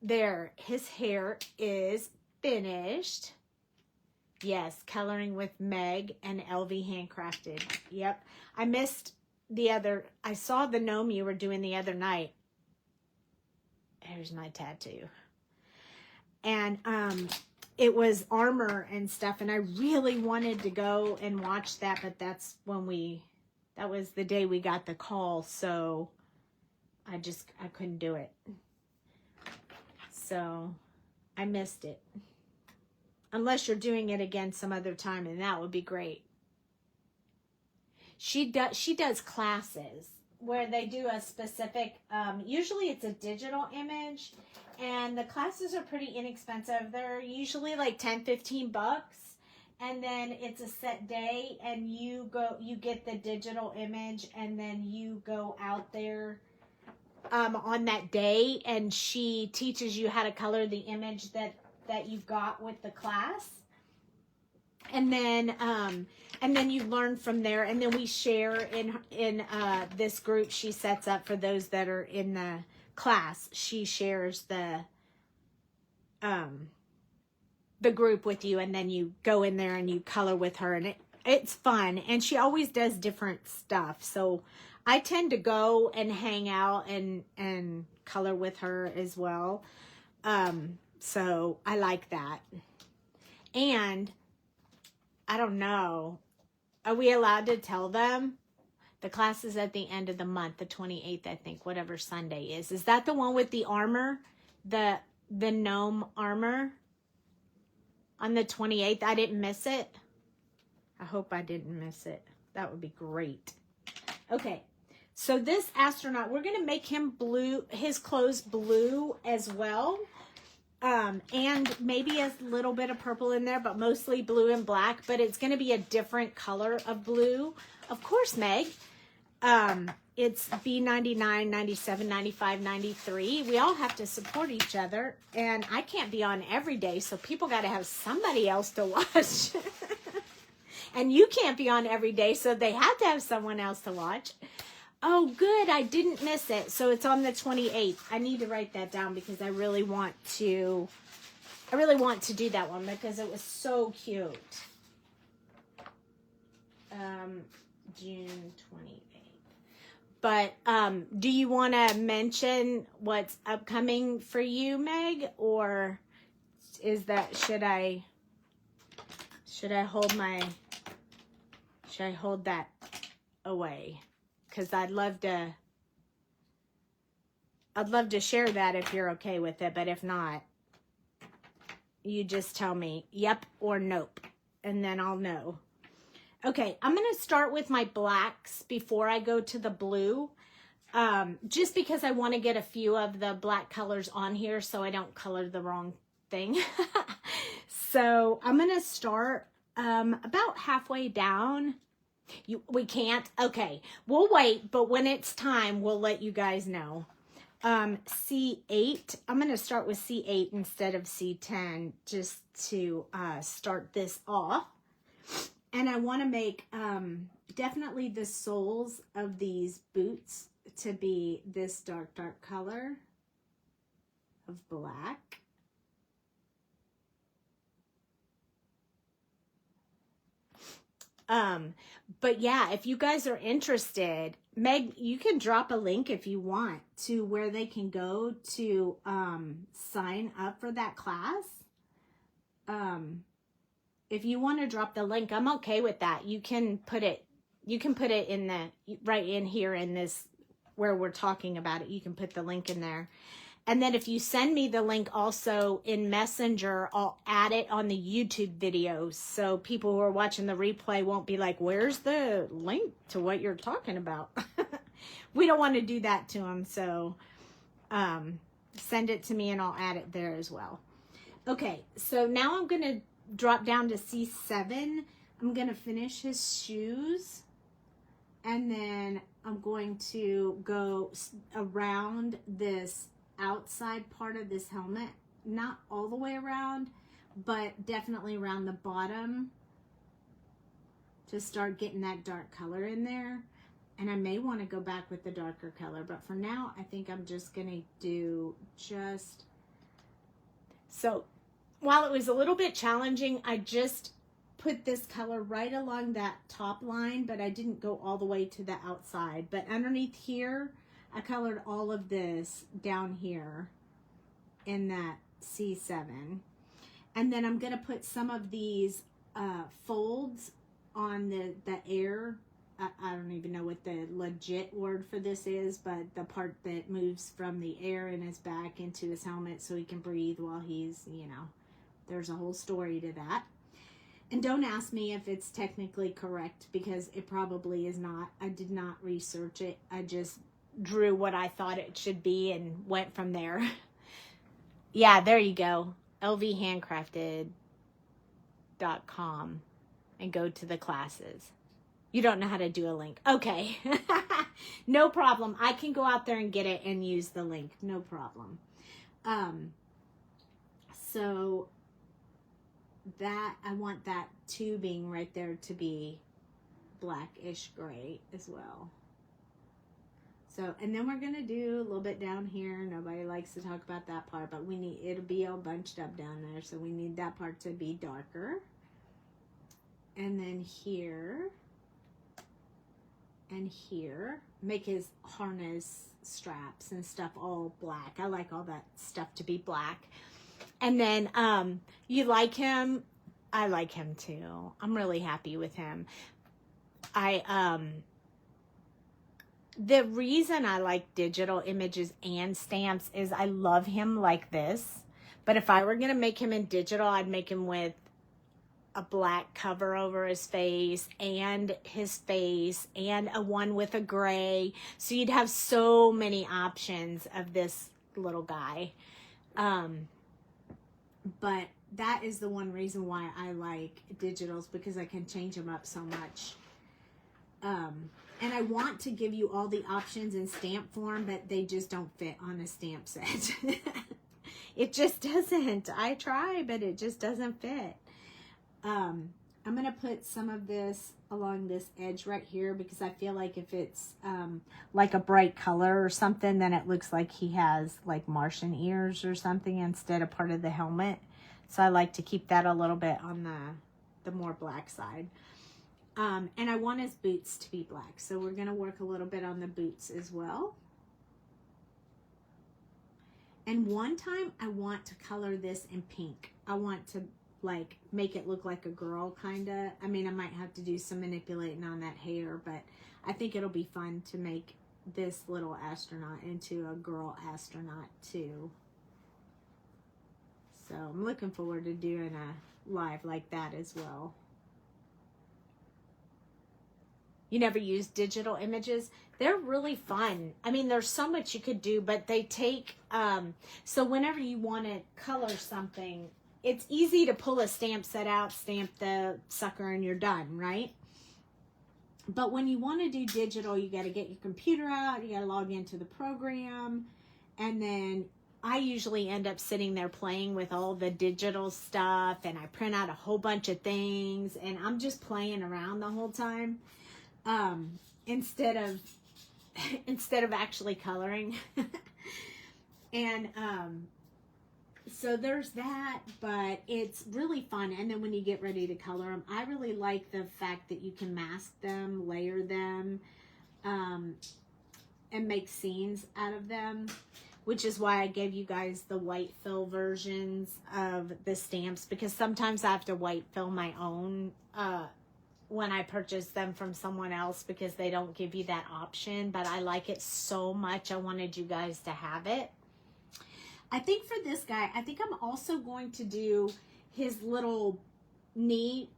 A: There, his hair is finished. Yes, coloring with Meg and LV Handcrafted. Yep. I missed the other, I saw the gnome you were doing the other night. Here's my tattoo. And it was armor and stuff, and I really wanted to go and watch that, but that's when that was the day we got the call, so I couldn't do it. So I missed it. Unless you're doing it again some other time, and that would be great. She does classes where they do a specific, usually it's a digital image, and the classes are pretty inexpensive. They're usually like 10, 15 bucks. And then it's a set day, and you get the digital image, and then you go out there on that day, and she teaches you how to color the image that you've got with the class. And then you learn from there, and then we share in this group she sets up for those that are in the class. She shares the group with you, and then you go in there and you color with her, and it's fun. And she always does different stuff, so I tend to go and hang out and color with her as well. So I like that. And I don't know, are we allowed to tell them? The class is at the end of the month, the 28th, I think, whatever Sunday is. Is that the one with the armor? The gnome armor? On the 28th, I didn't miss it. I hope I didn't miss it. That would be great. Okay, so this astronaut, we're going to make him blue, his clothes blue as well. And maybe a little bit of purple in there, but mostly blue and black. But it's going to be a different color of blue. Of course, Meg. It's B99, 97, 95, 93. We all have to support each other. And I can't be on every day, so people got to have somebody else to watch. And you can't be on every day, so they have to have someone else to watch. Oh, good. I didn't miss it. So it's on the 28th. I need to write that down because I really want to do that one because it was so cute. June 28th. But do you want to mention what's upcoming for you, Meg, or is that should I hold that away? Because I'd love to share that if you're okay with it, but if not, you just tell me yep or nope, and then I'll know. Okay, I'm going to start with my blacks before I go to the blue, just because I want to get a few of the black colors on here so I don't color the wrong thing. So I'm going to start about halfway down. We can't? Okay, we'll wait, but when it's time, we'll let you guys know. C8, I'm going to start with C8 instead of C10 just to start this off. And I want to make definitely the soles of these boots to be this dark color of black. But yeah, if you guys are interested, Meg, you can drop a link if you want to where they can go to sign up for that class. If you want to drop the link, I'm okay with that. You can put it in the right in here in this where we're talking about it. You can put the link in there. And then if you send me the link also in Messenger, I'll add it on the YouTube videos. So people who are watching the replay won't be like, where's the link to what you're talking about? We don't want to do that to them. So send it to me and I'll add it there as well. Okay, so now I'm going to drop down to C7. I'm going to finish his shoes. And then I'm going to go around this outside part of this helmet, not all the way around, but definitely around the bottom to start getting that dark color in there. And I may want to go back with the darker color, but for now I think I'm just gonna do just so. While it was a little bit challenging, I just put this color right along that top line, but I didn't go all the way to the outside. But underneath here I colored all of this down here in that C7. And then I'm going to put some of these folds on the air. I don't even know what the legit word for this is, but the part that moves from the air in his back into his helmet so he can breathe while he's, you know, there's a whole story to that. And don't ask me if it's technically correct because it probably is not. I did not research it. I just drew what I thought it should be and went from there. Yeah, there you go. lvhandcrafted.com and go to the classes. You don't know how to do a link. Okay. No problem. I can go out there and get it and use the link. No problem. So that I want that tubing right there to be blackish gray as well. So, and then we're going to do a little bit down here. Nobody likes to talk about that part, but we need, it'll be all bunched up down there. So we need that part to be darker. And then here and here, make his harness straps and stuff all black. I like all that stuff to be black. And then, you like him? I like him too. I'm really happy with him. The reason I like digital images and stamps is I love him like this. But if I were going to make him in digital, I'd make him with a black cover over his face and a one with a gray. So you'd have so many options of this little guy. But that is the one reason why I like digitals, because I can change them up so much. And I want to give you all the options in stamp form, but they just don't fit on a stamp set. It just doesn't. I try, but it just doesn't fit. I'm going to put some of this along this edge right here because I feel like if it's like a bright color or something, then it looks like he has like Martian ears or something instead of part of the helmet. So I like to keep that a little bit on the more black side. And I want his boots to be black. So we're going to work a little bit on the boots as well. And one time I want to color this in pink. I want to like make it look like a girl kind of. I mean, I might have to do some manipulating on that hair, but I think it'll be fun to make this little astronaut into a girl astronaut too. So I'm looking forward to doing a live like that as well. You never use digital images? They're really fun. I mean, there's so much you could do, but they take, so whenever you want to color something, it's easy to pull a stamp set out, stamp the sucker, and you're done, right? But when you want to do digital, you got to get your computer out, you got to log into the program, and then I usually end up sitting there playing with all the digital stuff, and I print out a whole bunch of things, and I'm just playing around the whole time. Instead of actually coloring. And so there's that, but it's really fun. And then when you get ready to color them, I really like the fact that you can mask them, layer them, and make scenes out of them, which is why I gave you guys the white fill versions of the stamps, because sometimes I have to white fill my own when I purchase them from someone else because they don't give you that option, but I like it so much. I wanted you guys to have it. I think for this guy, I think I'm also going to do his little knee.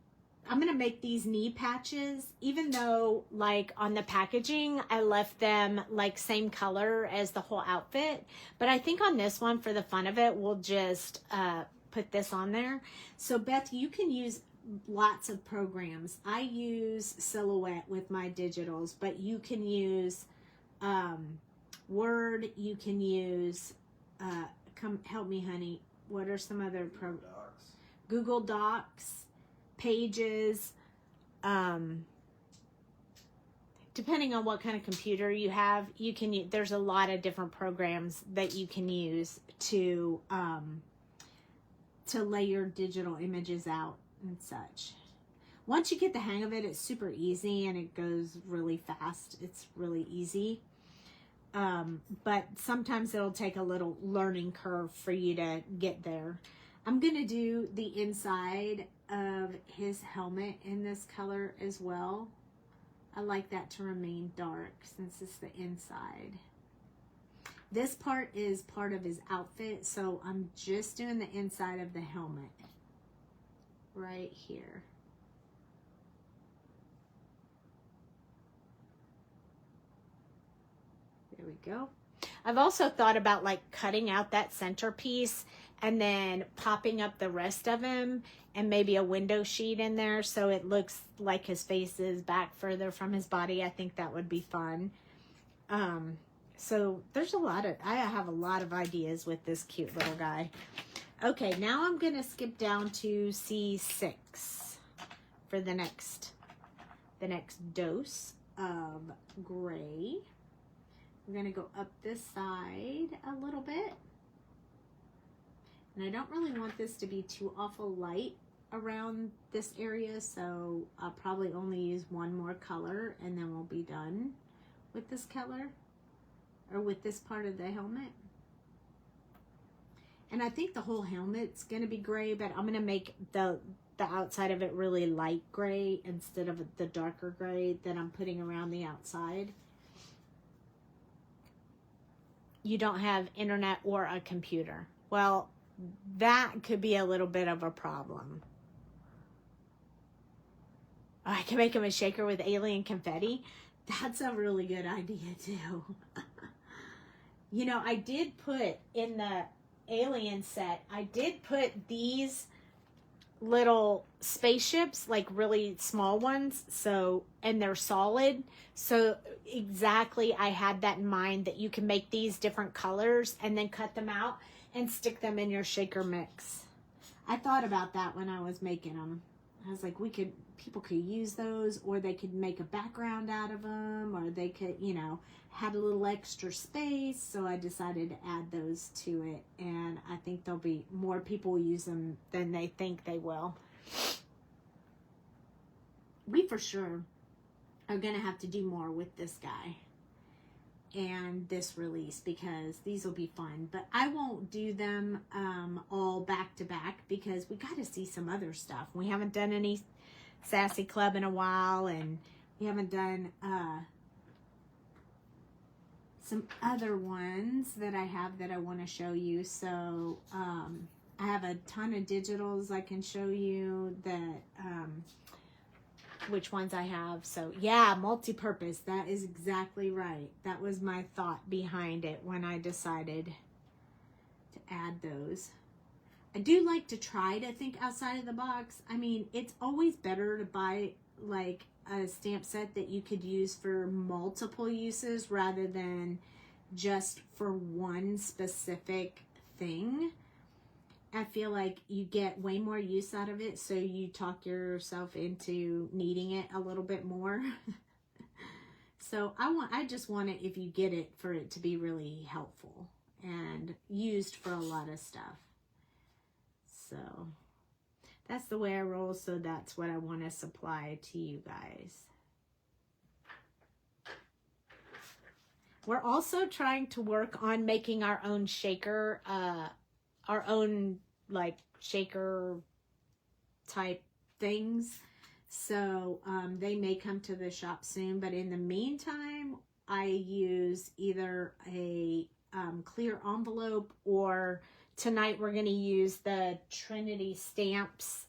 A: I'm going to make these knee patches, even though like on the packaging, I left them like same color as the whole outfit. But I think on this one, for the fun of it, we'll just put this on there. So Beth, you can use lots of programs. I use Silhouette with my digitals, but you can use Word, you can use come help me honey, what are some other Google Docs, Pages, depending on what kind of computer you have, you can there's a lot of different programs that you can use to lay your digital images out and such. Once you get the hang of it, it's super easy and it goes really fast. It's really easy. But sometimes it'll take a little learning curve for you to get there. I'm going to do the inside of his helmet in this color as well. I like that to remain dark since it's the inside. This part is part of his outfit, so I'm just doing the inside of the helmet. Right here. There we go. I've also thought about like cutting out that centerpiece and then popping up the rest of him and maybe a window sheet in there so it looks like his face is back further from his body. I think that would be fun. So there's I have a lot of ideas with this cute little guy. Okay, now I'm going to skip down to C6 for the next dose of gray. We're going to go up this side a little bit. And I don't really want this to be too awful light around this area, so I'll probably only use one more color and then we'll be done with this color or with this part of the helmet. And I think the whole helmet's going to be gray, but I'm going to make the outside of it really light gray instead of the darker gray that I'm putting around the outside. You don't have internet or a computer. Well, that could be a little bit of a problem. I can make him a shaker with alien confetti. That's a really good idea too. You know, I did put in the alien set, I did put these little spaceships, like really small ones, so, and they're solid, so exactly I had that in mind, that you can make these different colors and then cut them out and stick them in your shaker mix. I thought about that when I was making them. I was like, people could use those, or they could make a background out of them, or they could, you know, had a little extra space. So I decided to add those to it, and I think there'll be more people use them than they think they will. We for sure are going to have to do more with this guy and this release, because these will be fun. But I won't do them all back to back, because we got to see some other stuff. We haven't done any Sassy Club in a while, and we haven't done some other ones that I have that I want to show you. So I have a ton of digitals I can show you that which ones I have. So yeah, multi-purpose, that is exactly right. That was my thought behind it when I decided to add those. I do like to try to think outside of the box. I mean, it's always better to buy like a stamp set that you could use for multiple uses rather than just for one specific thing. I feel like you get way more use out of it, so you talk yourself into needing it a little bit more. So I just want it, if you get it, for it to be really helpful and used for a lot of stuff. So that's the way I roll, so that's what I want to supply to you guys. We're also trying to work on making our own shaker, our own like shaker type things. So they may come to the shop soon, but in the meantime, I use either a clear envelope, or tonight we're going to use the Trinity Stamps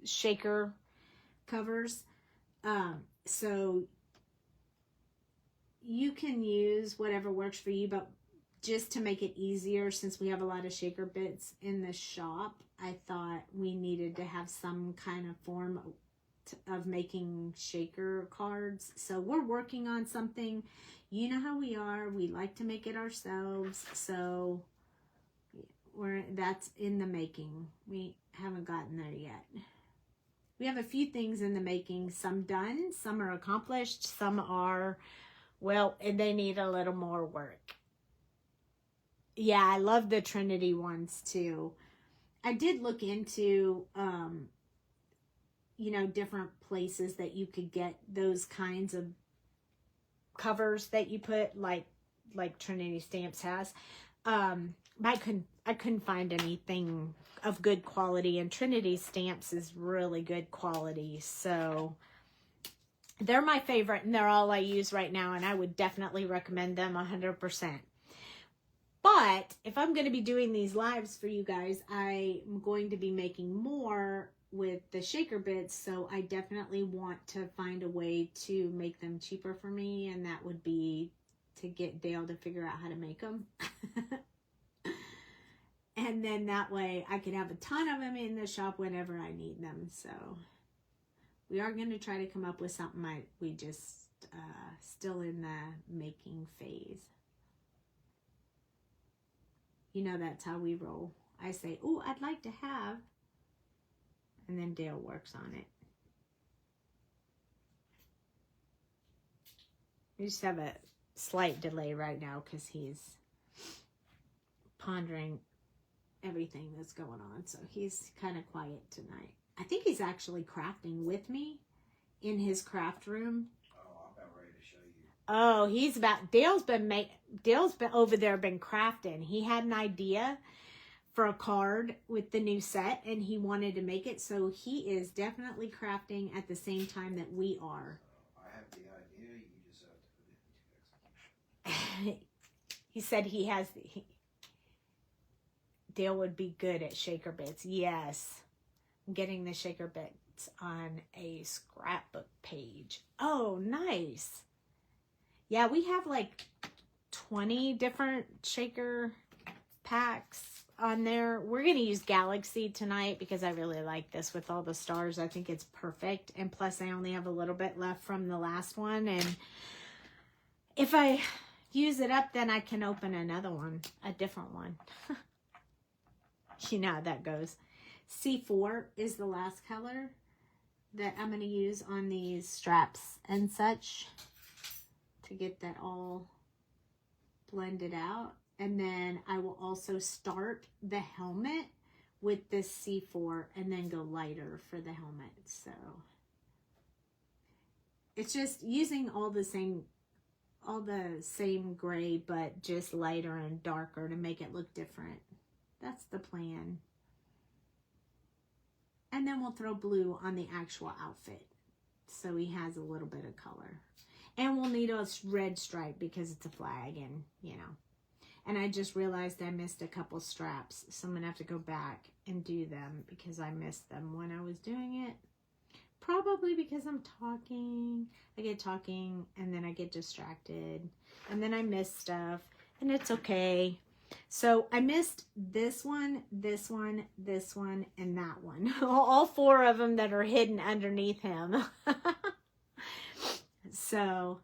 A: shaker covers. So you can use whatever works for you, but just to make it easier, since we have a lot of shaker bits in the shop, I thought we needed to have some kind of form of making shaker cards. So we're working on something. You know how we are. We like to make it ourselves. So that's in the making. We haven't gotten there yet. We have a few things in the making. Some done. Some are accomplished. Some are, well, and they need a little more work. Yeah, I love the Trinity ones too. I did look into, you know, different places that you could get those kinds of covers that you put, like Trinity Stamps has. I couldn't find anything of good quality, and Trinity Stamps is really good quality. So they're my favorite, and they're all I use right now, and I would definitely recommend them 100%. But if I'm going to be doing these lives for you guys, I'm going to be making more with the shaker bits. So I definitely want to find a way to make them cheaper for me. And that would be to get Dale to figure out how to make them. And then that way I can have a ton of them in the shop whenever I need them. So we are going to try to come up with something. We just still in the making phase. You know, that's how we roll. I say, oh, I'd like to have, and then Dale works on it. We just have a slight delay right now because he's pondering everything that's going on. So he's kind of quiet tonight. I think he's actually crafting with me in his craft room. Oh, he's about, Dale's been over there, been crafting. He had an idea for a card with the new set, and he wanted to make it. So he is definitely crafting at the same time that we are.
B: I have the idea, you just have to put it into execution.
A: He said he has, Dale would be good at shaker bits. Yes. I'm getting the shaker bits on a scrapbook page. Oh, nice. Yeah, we have like 20 different shaker packs on there. We're going to use Galaxy tonight because I really like this with all the stars. I think it's perfect. And plus, I only have a little bit left from the last one. And if I use it up, then I can open another one, a different one. You know how that goes. C4 is the last color. that I'm going to use on these straps and such to get that all blended out. And then I will also start the helmet with this C4 and then go lighter for the helmet. So it's just using all the same gray, but just lighter and darker to make it look different. That's the plan. And then we'll throw blue on the actual outfit, so he has a little bit of color. And we'll need a red stripe because it's a flag, and you know. And I just realized I missed a couple straps, so I'm gonna have to go back and do them because I missed them when I was doing it. Probably because I'm talking. I get talking and then I get distracted and then I miss stuff, and it's okay. So I missed this one, this one, this one, and that one. All 4 of them that are hidden underneath him. So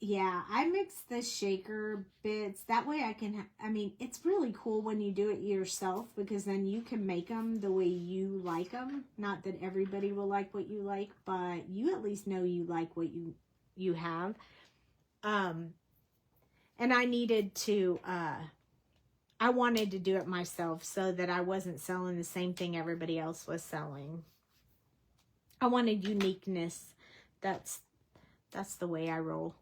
A: yeah, I mixed the shaker bits. That way I can, I mean, it's really cool when you do it yourself because then you can make them the way you like them. Not that everybody will like what you like, but you at least know you like what you have. And I needed to, I wanted to do it myself so that I wasn't selling the same thing everybody else was selling. I wanted uniqueness. That's the way I roll.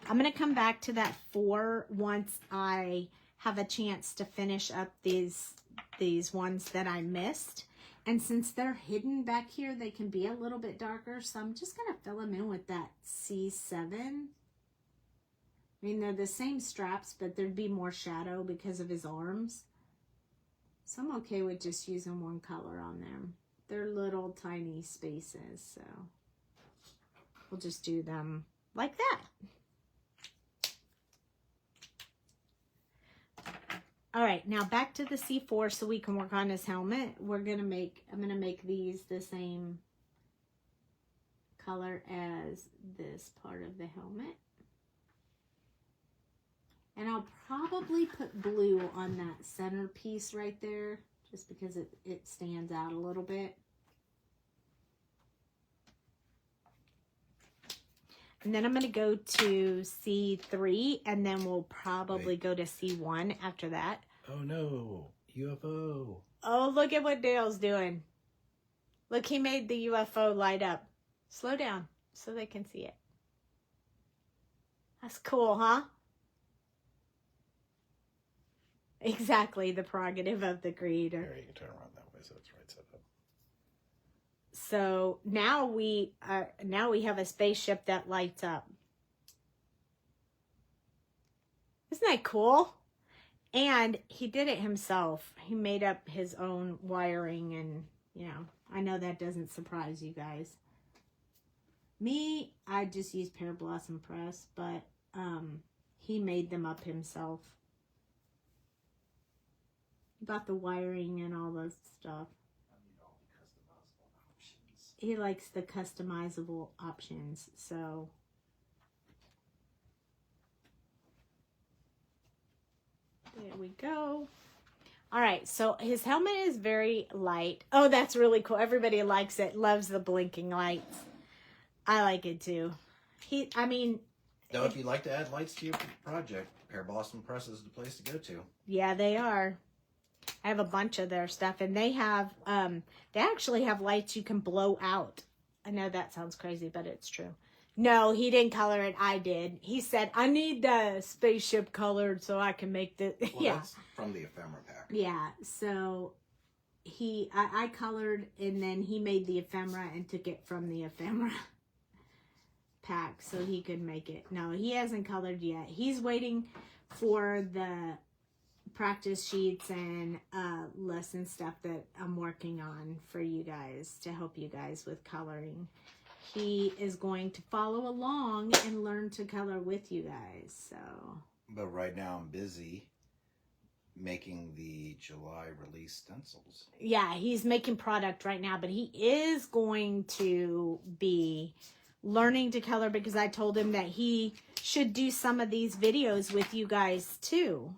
A: I'm going to come back to that 4 once I have a chance to finish up these ones that I missed. And since they're hidden back here, they can be a little bit darker. So I'm just going to fill them in with that C7. I mean, they're the same straps, but there'd be more shadow because of his arms. So I'm okay with just using one color on them. They're little tiny spaces, so we'll just do them like that. All right, now back to the C4 so we can work on his helmet. I'm gonna make these the same color as this part of the helmet. And I'll probably put blue on that center piece right there, just because it stands out a little bit. And then I'm going to go to C3, and then we'll probably go to C1 after that.
B: Oh no, UFO.
A: Oh, look at what Dale's doing. Look, he made the UFO light up. Slow down so they can see it. That's cool, huh? Exactly, the prerogative of the creator.
B: Here, you can turn around that way so it's right side up.
A: So now we have a spaceship that lights up. Isn't that cool? And he did it himself. He made up his own wiring, and you know, I know that doesn't surprise you guys. Me, I just use Pear Blossom Press, but he made them up himself. About the wiring and all those stuff. He likes the customizable options, so there we go. All right, so his helmet is very light. Oh, that's really cool. Everybody likes it, loves the blinking lights. I like it too.
B: Now, if you'd like to add lights to your project, Pear Blossom Press is the place to go to.
A: Yeah, they are. I have a bunch of their stuff, and they have, they actually have lights you can blow out. I know that sounds crazy, but it's true. No, he didn't color it. I did. He said, I need the spaceship colored so I can make the,
B: Well,
A: yeah.
B: That's from the ephemera pack.
A: Yeah, so I colored, and then he made the ephemera and took it from the ephemera pack so he could make it. No, he hasn't colored yet. He's waiting for the practice sheets and lesson stuff that I'm working on for you guys to help you guys with coloring. He is going to follow along and learn to color with you guys. So,
B: but right now I'm busy making the July release stencils.
A: Yeah, he's making product right now, but he is going to be learning to color because I told him that he should do some of these videos with you guys too.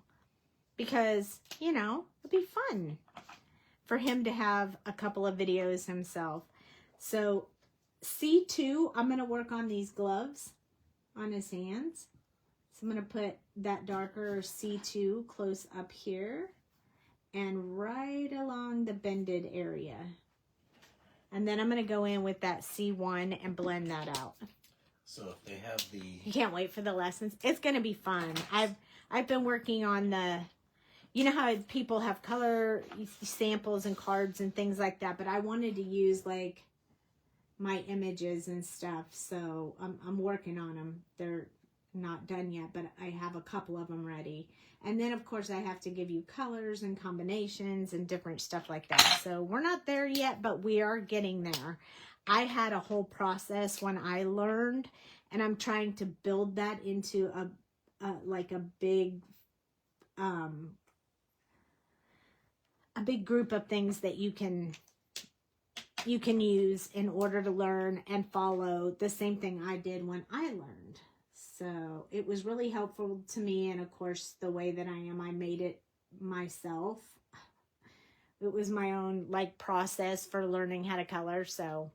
A: Because, you know, it'd be fun for him to have a couple of videos himself. So C2, I'm going to work on these gloves on his hands. So I'm going to put that darker C2 close up here and right along the bended area. And then I'm going to go in with that C1 and blend that out.
B: So if they have the...
A: You can't wait for the lessons. It's going to be fun. I've been working on the... You know how people have color samples and cards and things like that, but I wanted to use like my images and stuff, so I'm working on them. They're not done yet, but I have a couple of them ready. And then of course I have to give you colors and combinations and different stuff like that. So we're not there yet, but we are getting there. I had a whole process when I learned, and I'm trying to build that into a big group of things that you can use in order to learn and follow the same thing I did when I learned. So it was really helpful to me, and of course the way that I made it myself. It was my own like process for learning how to color, so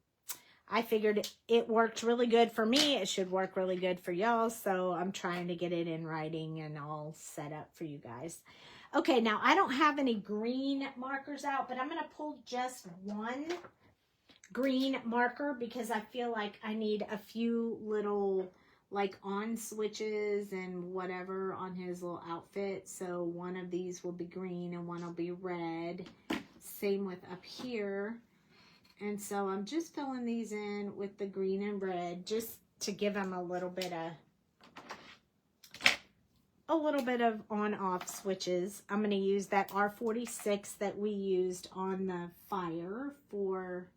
A: I figured it worked really good for me. It should work really good for y'all, so I'm trying to get it in writing and all set up for you guys. Okay, now I don't have any green markers out, but I'm going to pull just one green marker because I feel like I need a few little like on switches and whatever on his little outfit. So one of these will be green and one will be red. Same with up here. And so I'm just filling these in with the green and red just to give them a little bit of on-off switches. I'm going to use that R46 that we used on the fire for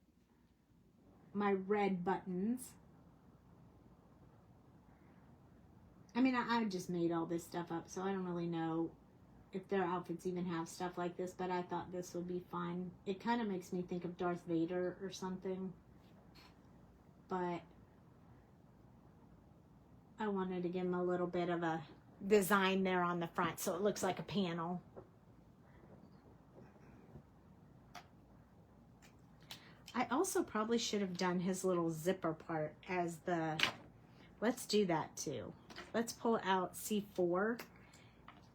A: my red buttons. I mean, I just made all this stuff up, so I don't really know if their outfits even have stuff like this, but I thought this would be fun. It kind of makes me think of Darth Vader or something, but I wanted to give him a little bit of a design there on the front so it looks like a panel. I also probably should have done his little zipper part as the, let's do that too. Let's pull out C4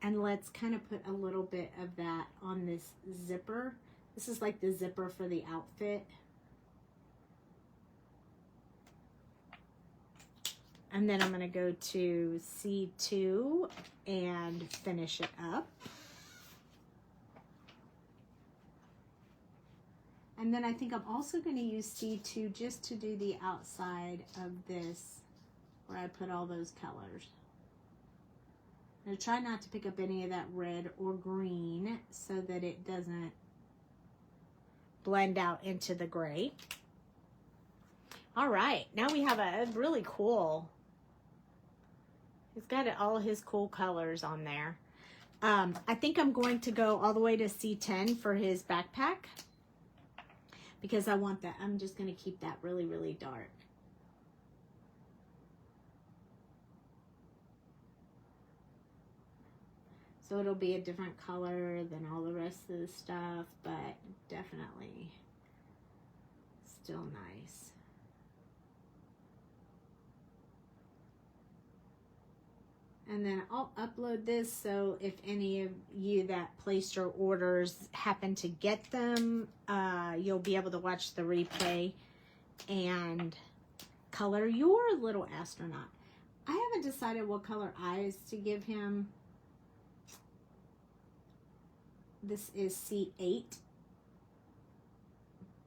A: and let's kind of put a little bit of that on this zipper. This is like the zipper for the outfit. And then I'm going to go to C2 and finish it up. And then I think I'm also going to use C2 just to do the outside of this where I put all those colors. I'm going to try not to pick up any of that red or green so that it doesn't blend out into the gray. All right, now we have a really cool, he's got all his cool colors on there. I think I'm going to go all the way to C10 for his backpack because I want that. I'm just going to keep that really, really dark. So it'll be a different color than all the rest of the stuff, but definitely still nice. And then I'll upload this, so if any of you that placed your orders happen to get them, you'll be able to watch the replay and color your little astronaut. I haven't decided what color eyes to give him. This is C8,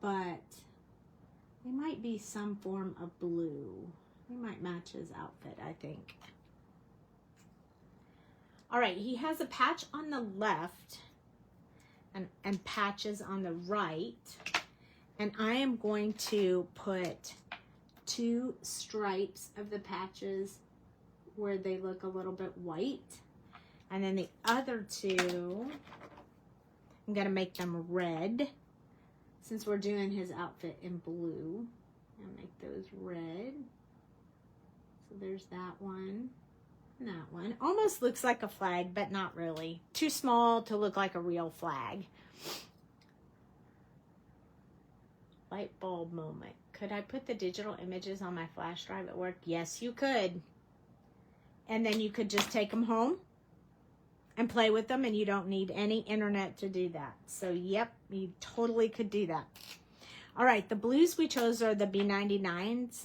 A: but it might be some form of blue. It might match his outfit, I think. All right, he has a patch on the left and patches on the right. And I am going to put 2 stripes of the patches where they look a little bit white. And then the other 2, I'm going to make them red. Since we're doing his outfit in blue, I'm going to make those red. So there's that one. And that one. Almost looks like a flag, but not really. Too small to look like a real flag. Light bulb moment. Could I put the digital images on my flash drive at work? Yes, you could. And then you could just take them home and play with them, and you don't need any internet to do that. So, yep, you totally could do that. All right, the blues we chose are the B99s,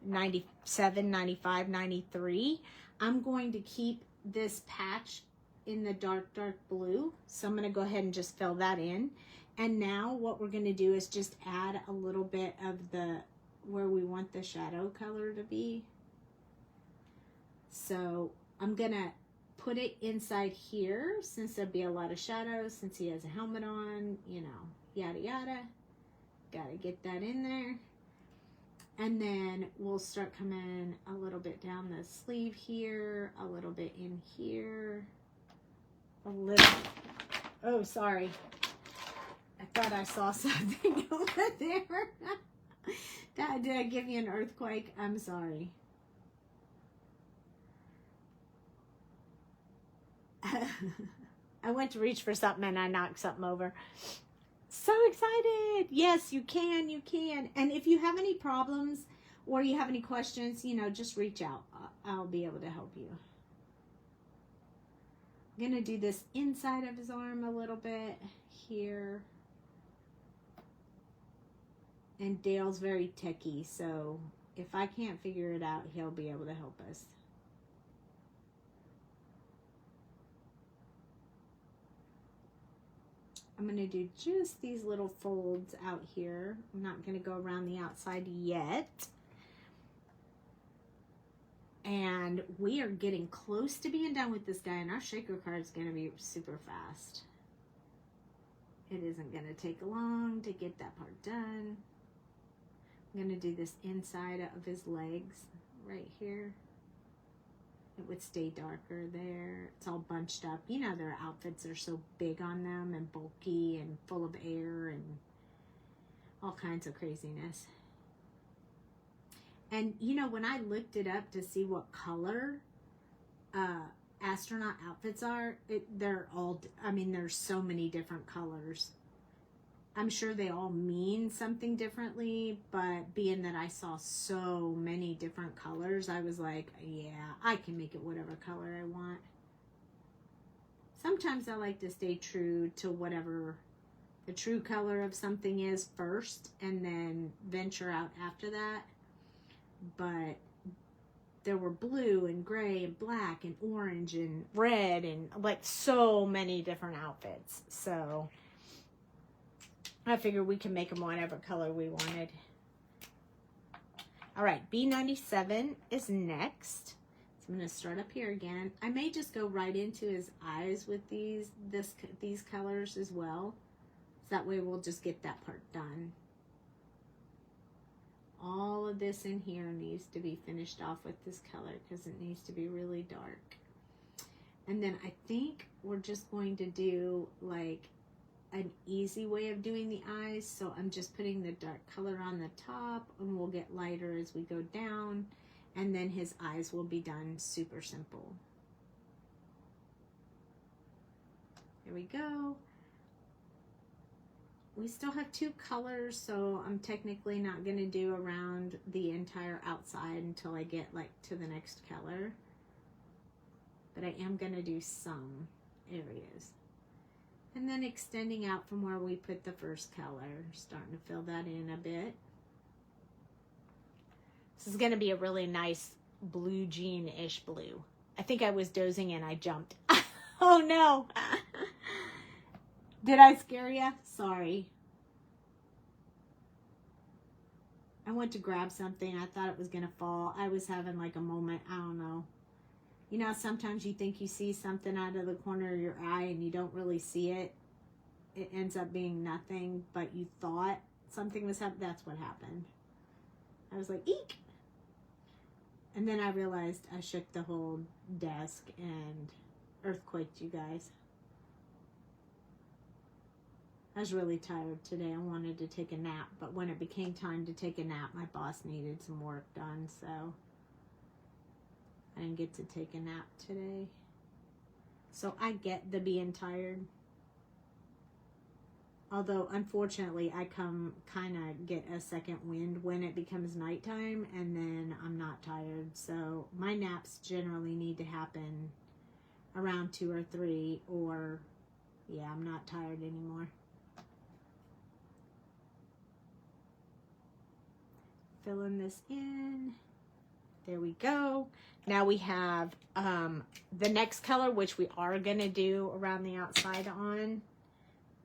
A: 97, 95, 93. I'm going to keep this patch in the dark blue. So I'm going to go ahead and just fill that in. And now what we're going to do is just add a little bit of the, where we want the shadow color to be. So I'm going to put it inside here, since there'll be a lot of shadows, since he has a helmet on, you know, yada yada. Gotta get that in there. And then we'll start coming a little bit down the sleeve here, a little bit in here, a little, oh, sorry. I thought I saw something over there. Did I give you an earthquake? I'm sorry. I went to reach for something and I knocked something over. So excited. Yes, you can. You can. And if you have any problems or you have any questions, you know, just reach out. I'll be able to help you. I'm going to do this inside of his arm a little bit here. And Dale's very techie, so if I can't figure it out, he'll be able to help us. I'm going to do just these little folds out here. I'm not going to go around the outside yet. And we are getting close to being done with this guy, and our shaker card is going to be super fast. It isn't going to take long to get that part done. I'm going to do this inside of his legs right here. It would stay darker there. It's all bunched up. You know, their outfits are so big on them and bulky and full of air and all kinds of craziness. And, you know, when I looked it up to see what color astronaut outfits are, they're all, I mean, there's so many different colors. I'm sure they all mean something differently, but being that I saw so many different colors, I was like, yeah, I can make it whatever color I want. Sometimes I like to stay true to whatever the true color of something is first and then venture out after that. But there were blue and gray and black and orange and red and like so many different outfits. So I figured we can make them whatever color we wanted. All right, B97 is next. So I'm going to start up here again. I may just go right into his eyes with these colors as well. So that way we'll just get that part done. All of this in here needs to be finished off with this color because it needs to be really dark. And then I think we're just going to do like an easy way of doing the eyes. So I'm just putting the dark color on the top and we'll get lighter as we go down. And then his eyes will be done super simple. Here we go. We still have two colors, so I'm technically not going to do around the entire outside until I get like to the next color. But I am going to do some areas. And then extending out from where we put the first color, starting to fill that in a bit. This is going to be a really nice blue jean-ish blue. I think I was dozing and I jumped. Oh no! Did I scare you? Sorry. I went to grab something. I thought it was going to fall. I was having like a moment. I don't know. You know, sometimes you think you see something out of the corner of your eye and you don't really see it. It ends up being nothing, but you thought something was happening. That's what happened. I was like, eek! And then I realized I shook the whole desk and earthquaked you guys. I was really tired today. I wanted to take a nap, but when it became time to take a nap, my boss needed some work done, so I didn't get to take a nap today. So I get the being tired. Although, unfortunately, I kind of get a second wind when it becomes nighttime, and then I'm not tired. So my naps generally need to happen around 2 or 3, or, yeah, I'm not tired anymore. Filling this in. There we go. Now we have the next color, which we are going to do around the outside on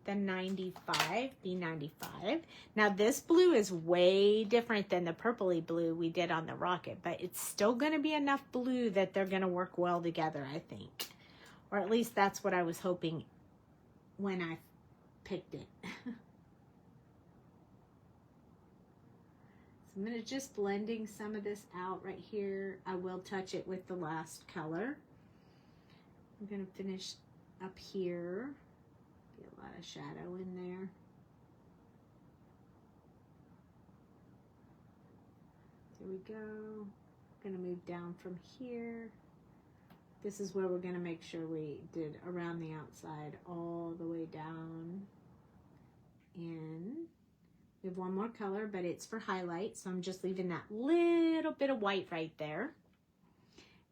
A: the 95, B95. Now this blue is way different than the purpley blue we did on the rocket, but it's still going to be enough blue that they're going to work well together, I think. Or at least that's what I was hoping when I picked it. I'm going to just blending some of this out right here. I will touch it with the last color. I'm going to finish up here. Get a lot of shadow in there. There we go. I'm going to move down from here. This is where we're going to make sure we did around the outside all the way down in. We have one more color, but it's for highlight, so I'm just leaving that little bit of white right there.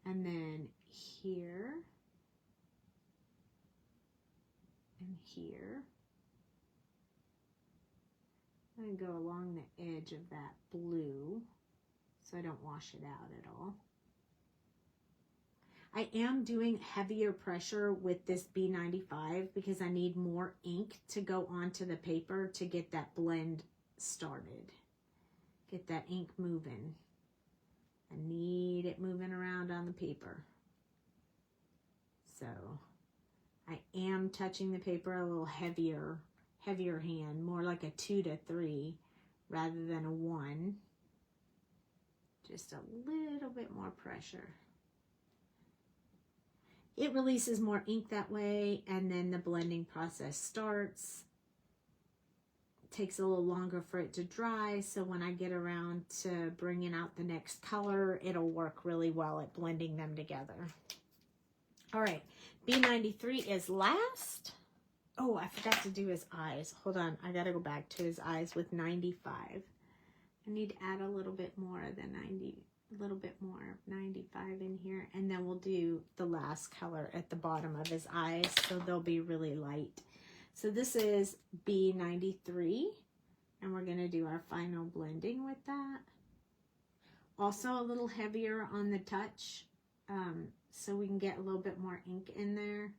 A: And then here and here. I'm going to go along the edge of that blue so I don't wash it out at all. I am doing heavier pressure with this B95 because I need more ink to go onto the paper to get that blend started. Get that ink moving. I need it moving around on the paper. So I am touching the paper a little heavier hand, more like a 2 to 3 rather than a 1. Just a little bit more pressure. It releases more ink that way, and then the blending process starts. It takes a little longer for it to dry, so when I get around to bringing out the next color, it'll work really well at blending them together. All right, B93 is last. Oh, I forgot to do his eyes. Hold on, I gotta go back to his eyes with 95. I need to add a little bit more than 90. A little bit more of 95 in here, and then we'll do the last color at the bottom of his eyes, so they'll be really light. So this is B93, and we're going to do our final blending with that. Also a little heavier on the touch, so we can get a little bit more ink in there.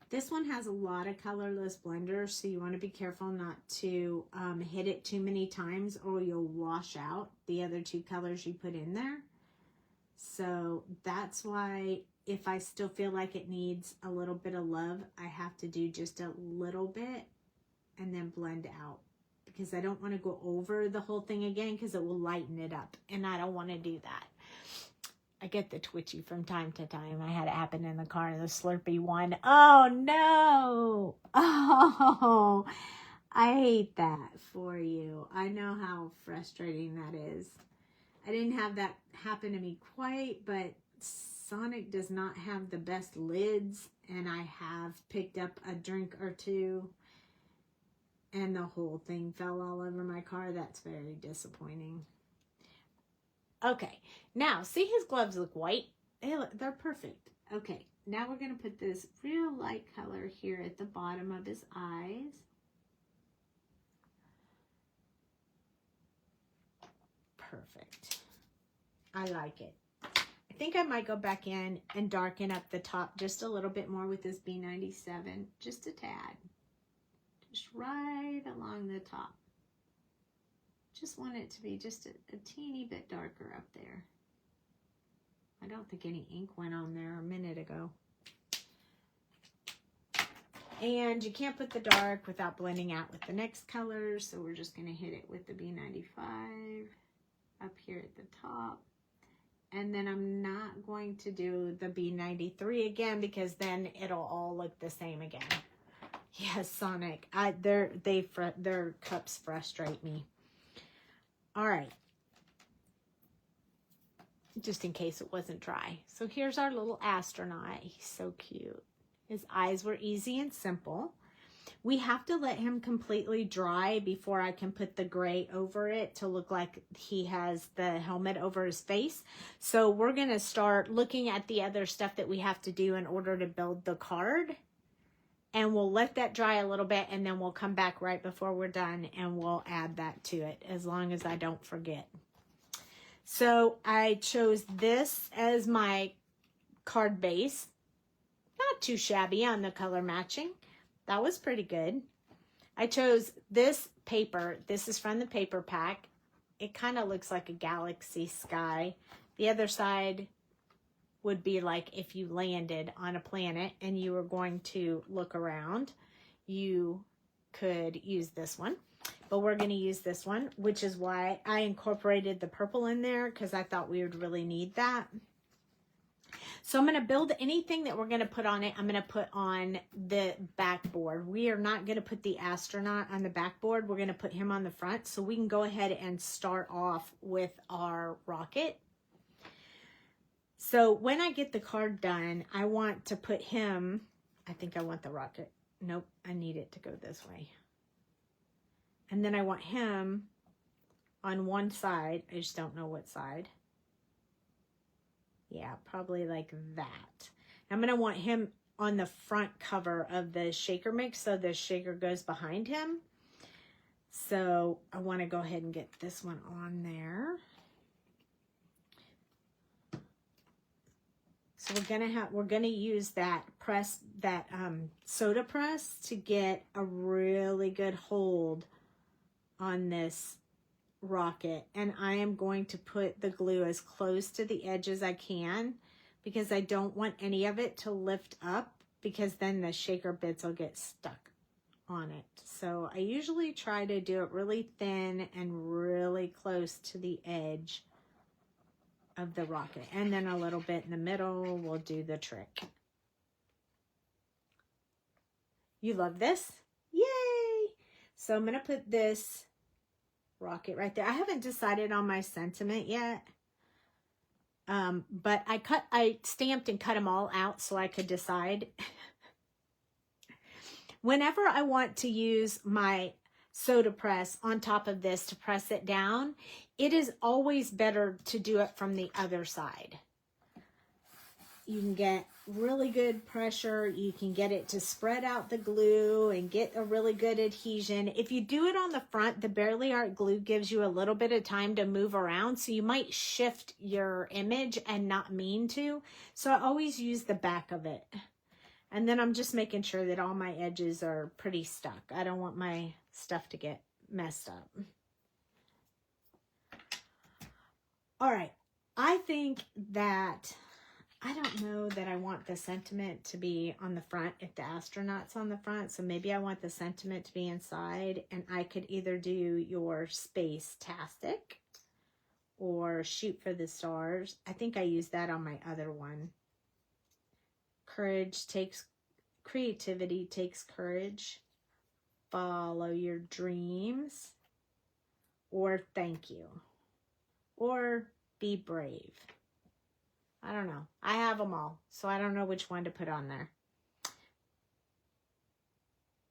A: This one has a lot of colorless blenders, so you want to be careful not to hit it too many times or you'll wash out the other 2 colors you put in there. So that's why if I still feel like it needs a little bit of love, I have to do just a little bit and then blend out, because I don't want to go over the whole thing again because it will lighten it up, and I don't want to do that. I get the twitchy from time to time. I had it happen in the car, the Slurpee one. Oh no! Oh, I hate that for you. I know how frustrating that is. I didn't have that happen to me quite, but Sonic does not have the best lids, and I have picked up a drink or 2, and the whole thing fell all over my car. That's very disappointing. Okay, now see his gloves look white? They're perfect. Okay, now we're going to put this real light color here at the bottom of his eyes. Perfect. I like it. I think I might go back in and darken up the top just a little bit more with this B97, just a tad. Just right along the top. Just want it to be just a teeny bit darker up there. I don't think any ink went on there a minute ago. And you can't put the dark without blending out with the next color, so we're just going to hit it with the B95 up here at the top. And then I'm not going to do the B93 again because then it'll all look the same again. Yes, Sonic. Their cups frustrate me. All right. just in case it wasn't dry. So here's our little astronaut. He's so cute. His eyes were easy and simple. We have to let him completely dry before I can put the gray over it to look like he has the helmet over his face. So we're going to start looking at the other stuff that we have to do in order to build the card. And we'll let that dry a little bit, and then we'll come back right before we're done and we'll add that to it, as long as I don't forget. So I chose this as my card base. Not too shabby on the color matching. That was pretty good. I chose this paper. This is from the paper pack. It kind of looks like a galaxy sky. The other side would be like if you landed on a planet and you were going to look around. You could use this one. But we're going to use this one, which is why I incorporated the purple in there, because I thought we would really need that. So I'm going to build anything that we're going to put on it. I'm going to put on the backboard. We are not going to put the astronaut on the backboard. We're going to put him on the front. So we can go ahead and start off with our rocket. So when I get the card done, I want to put him, I think I want the rocket. Nope, I need it to go this way. And then I want him on one side. I just don't know what side. Yeah, probably like that. I'm going to want him on the front cover of the shaker mix, so the shaker goes behind him. So I want to go ahead and get this one on there. So we're gonna use that press, that soda press, to get a really good hold on this rocket. And I am going to put the glue as close to the edge as I can, because I don't want any of it to lift up, because then the shaker bits will get stuck on it. So I usually try to do it really thin and really close to the edge of the rocket, and then a little bit in the middle will do the trick. You love this? Yay! So I'm going to put this rocket right there. I haven't decided on my sentiment yet, but I stamped and cut them all out so I could decide. Whenever I want to use my soda press on top of this to press it down, it is always better to do it from the other side. You can get really good pressure. You can get it to spread out the glue and get a really good adhesion. If you do it on the front, the Barely Art glue gives you a little bit of time to move around, so you might shift your image and not mean to. So I always use the back of it. And then I'm just making sure that all my edges are pretty stuck. I don't want my stuff to get messed up. All right, I think that, I don't know that I want the sentiment to be on the front if the astronaut's on the front. So maybe I want the sentiment to be inside, and I could either do your Space-tastic or Shoot for the Stars. I think I used that on my other one. Creativity takes courage. Follow your dreams. Or Thank You. Or Be Brave. I don't know. I have them all, so I don't know which one to put on there.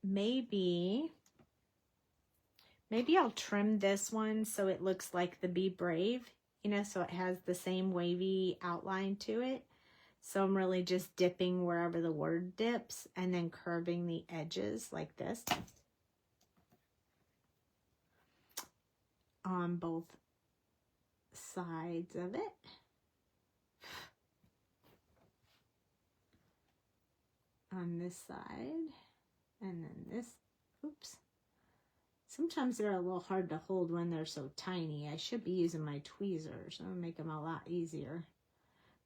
A: Maybe I'll trim this one so it looks like the Be Brave, you know, so it has the same wavy outline to it. So I'm really just dipping wherever the word dips and then curving the edges like this on both sides of it. On this side, and then this, oops. Sometimes they're a little hard to hold when they're so tiny. I should be using my tweezers. That'll make them a lot easier.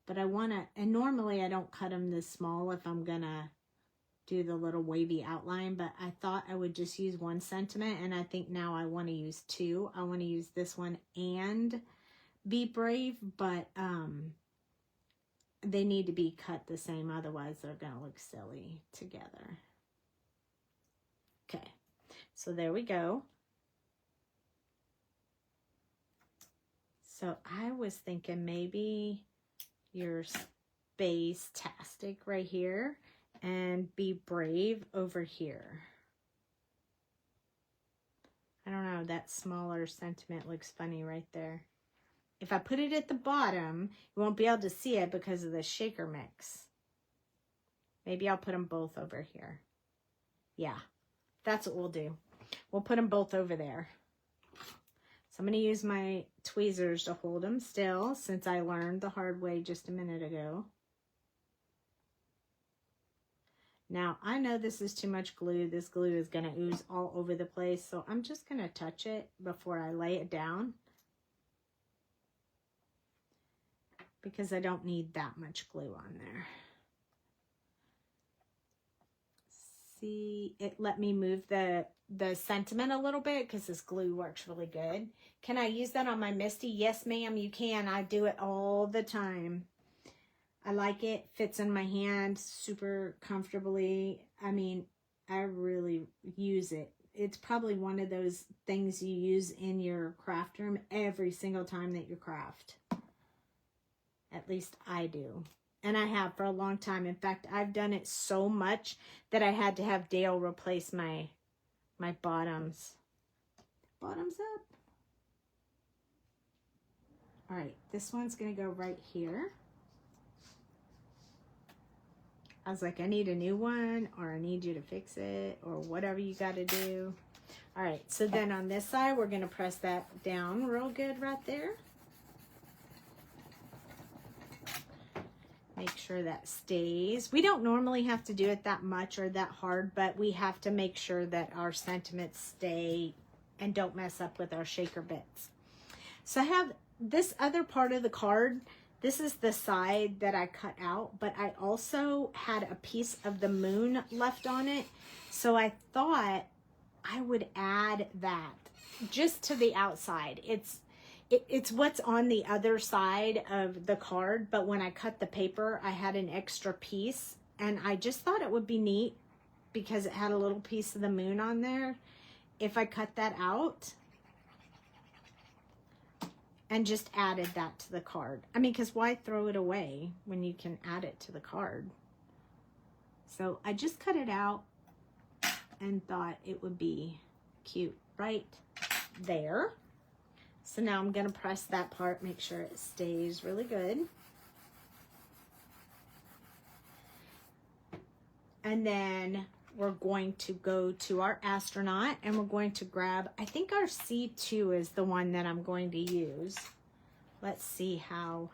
A: But I want to, and normally I don't cut them this small if I'm gonna do the little wavy outline, but I thought I would just use one sentiment, and I think now I want to use two. I want to use this one and Be Brave, but they need to be cut the same, otherwise they're going to look silly together. Okay, so there we go. So I was thinking maybe your space-tastic right here and be brave over here. I don't know, that smaller sentiment looks funny right there. If I put it at the bottom, you won't be able to see it because of the shaker mix. Maybe I'll put them both over here. Yeah, that's what we'll do. We'll put them both over there. So I'm going to use my tweezers to hold them still, since I learned the hard way just a minute ago. Now, I know this is too much glue. This glue is going to ooze all over the place, so I'm just going to touch it before I lay it down, because I don't need that much glue on there. See, it let me move the sentiment a little bit because this glue works really good. Can I use that on my Misty? Yes, ma'am, you can. I do it all the time. I like it. Fits in my hand super comfortably. I mean, I really use it. It's probably one of those things you use in your craft room every single time that you craft. At least I do. And I have for a long time. In fact, I've done it so much that I had to have Dale replace my bottoms. Bottoms up. All right, this one's going to go right here. I was like, I need a new one, or I need you to fix it, or whatever you got to do. All right, so then on this side, we're going to press that down real good right there. Make sure that stays. We don't normally have to do it that much or that hard, but we have to make sure that our sentiments stay and don't mess up with our shaker bits. So I have this other part of the card. This is the side that I cut out, but I also had a piece of the moon left on it. So I thought I would add that just to the outside. It's what's on the other side of the card, but when I cut the paper, I had an extra piece, and I just thought it would be neat because it had a little piece of the moon on there. If I cut that out and just added that to the card. I mean, because why throw it away when you can add it to the card? So I just cut it out and thought it would be cute right there. So now I'm going to press that part, make sure it stays really good. And then we're going to go to our astronaut, and we're going to grab, I think our C2 is the one that I'm going to use. Let's see how,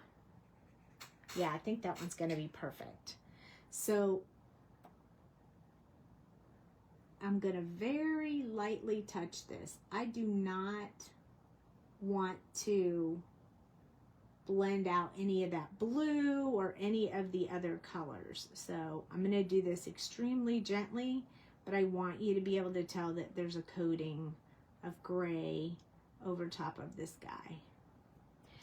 A: yeah, I think that one's going to be perfect. So I'm going to very lightly touch this. I do not want to blend out any of that blue or any of the other colors. So I'm going to do this extremely gently, but I want you to be able to tell that there's a coating of gray over top of this guy.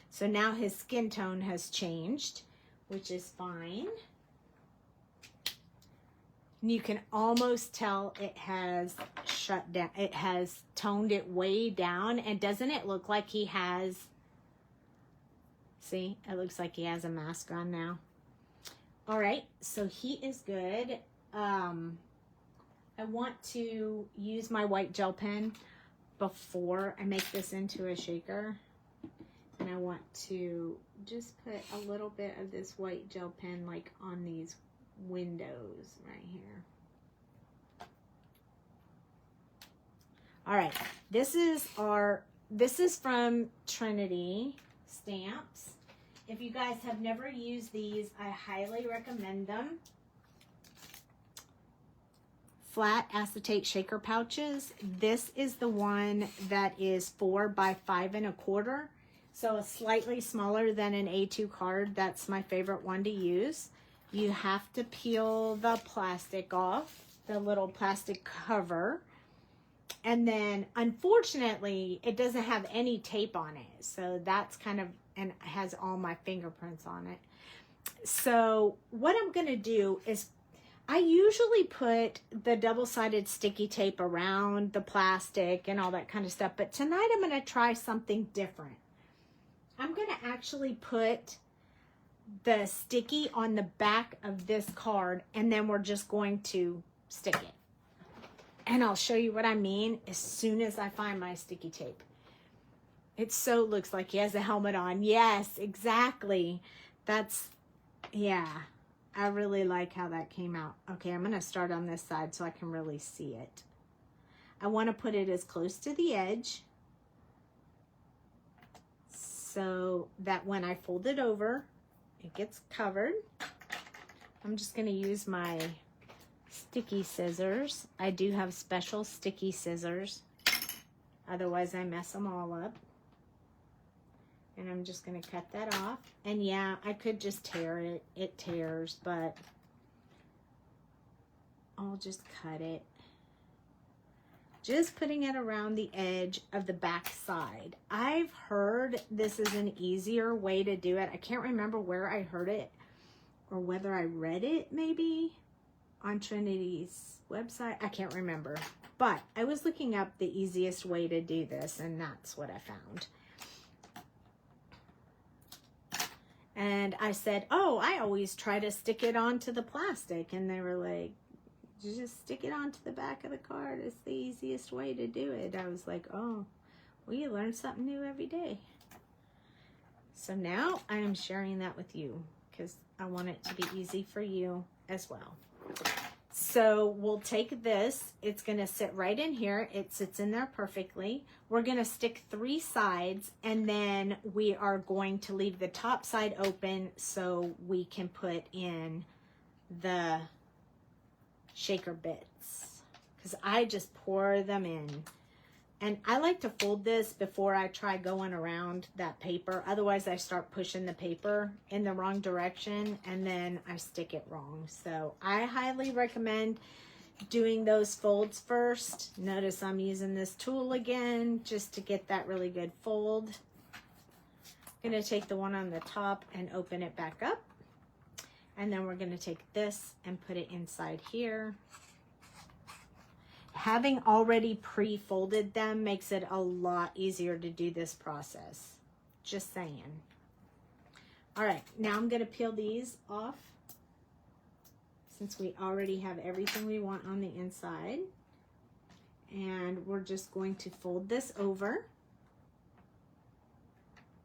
A: So now his skin tone has changed, which is fine. And you can almost tell it has shut down. It has toned it way down. And doesn't it look like he has, see, it looks like he has a mask on now. All right, so he is good. I want to use my white gel pen before I make this into a shaker. And I want to just put a little bit of this white gel pen like on these windows right here. All right, this is from Trinity Stamps. If you guys have never used these, I highly recommend them. Flat acetate shaker pouches. This is the one that is 4 by 5 1/4. So slightly smaller than an A2 card. That's my favorite one to use. You have to peel the plastic off, the little plastic cover. And then, unfortunately, it doesn't have any tape on it. So that's kind of, and it has all my fingerprints on it. So what I'm going to do is, I usually put the double-sided sticky tape around the plastic and all that kind of stuff. But tonight I'm going to try something different. I'm going to actually put the sticky on the back of this card, and then we're just going to stick it. And I'll show you what I mean as soon as I find my sticky tape. It so looks like he has a helmet on. Yes, exactly. That's, yeah. I really like how that came out. Okay, I'm going to start on this side so I can really see it. I want to put it as close to the edge so that when I fold it over, it gets covered. I'm just going to use my sticky scissors. I do have special sticky scissors. Otherwise, I mess them all up. And I'm just going to cut that off. And yeah, I could just tear it. It tears, but I'll just cut it. Just putting it around the edge of the back side. I've heard this is an easier way to do it. I can't remember where I heard it or whether I read it maybe on Trinity's website. I can't remember. But I was looking up the easiest way to do this, and that's what I found. And I said, oh, I always try to stick it onto the plastic. And they were like, just stick it onto the back of the card. It's the easiest way to do it. I was like, oh, well, you learn something new every day. So now I am sharing that with you because I want it to be easy for you as well. So we'll take this. It's going to sit right in here. It sits in there perfectly. We're going to stick 3 sides, and then we are going to leave the top side open so we can put in the shaker bits, because I just pour them in. And I like to fold this before I try going around that paper. Otherwise, I start pushing the paper in the wrong direction and then I stick it wrong. So I highly recommend doing those folds first. Notice I'm using this tool again just to get that really good fold. I'm going to take the one on the top and open it back up. And then we're going to take this and put it inside here. Having already pre-folded them makes it a lot easier to do this process. Just saying. All right, now I'm going to peel these off since we already have everything we want on the inside. And we're just going to fold this over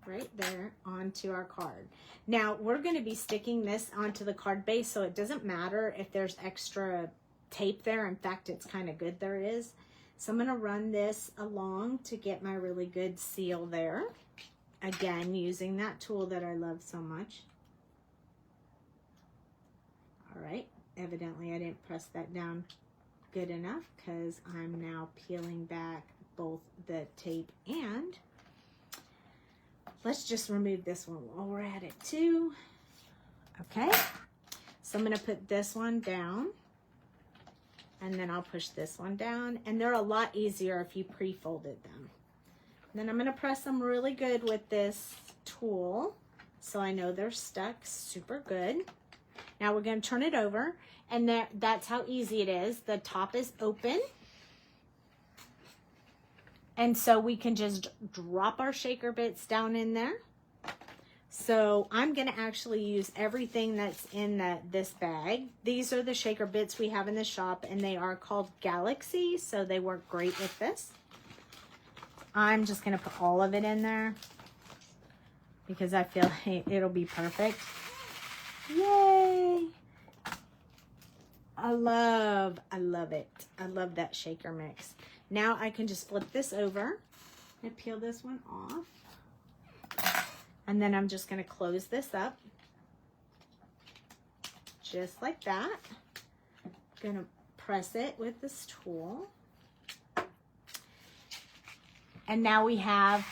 A: right there onto our card. Now we're going to be sticking this onto the card base, so it doesn't matter if there's extra tape there. In fact, it's kind of good there is. So I'm going to run this along to get my really good seal there. Again, using that tool that I love so much. All right, evidently I didn't press that down good enough because I'm now peeling back both the tape and let's just remove this one while we're at it too. Okay, so I'm going to put this one down. And then I'll push this one down. And they're a lot easier if you pre-folded them. Then I'm going to press them really good with this tool so I know they're stuck super good. Now we're going to turn it over. And that's how easy it is. The top is open. And so we can just drop our shaker bits down in there. So I'm going to actually use everything that's in this bag. These are the shaker bits we have in the shop, and they are called Galaxy, so they work great with this. I'm just going to put all of it in there because I feel like it'll be perfect. Yay! I love it. I love that shaker mix. Now I can just flip this over and peel this one off. And then I'm just going to close this up, just like that. I'm going to press it with this tool. And now we have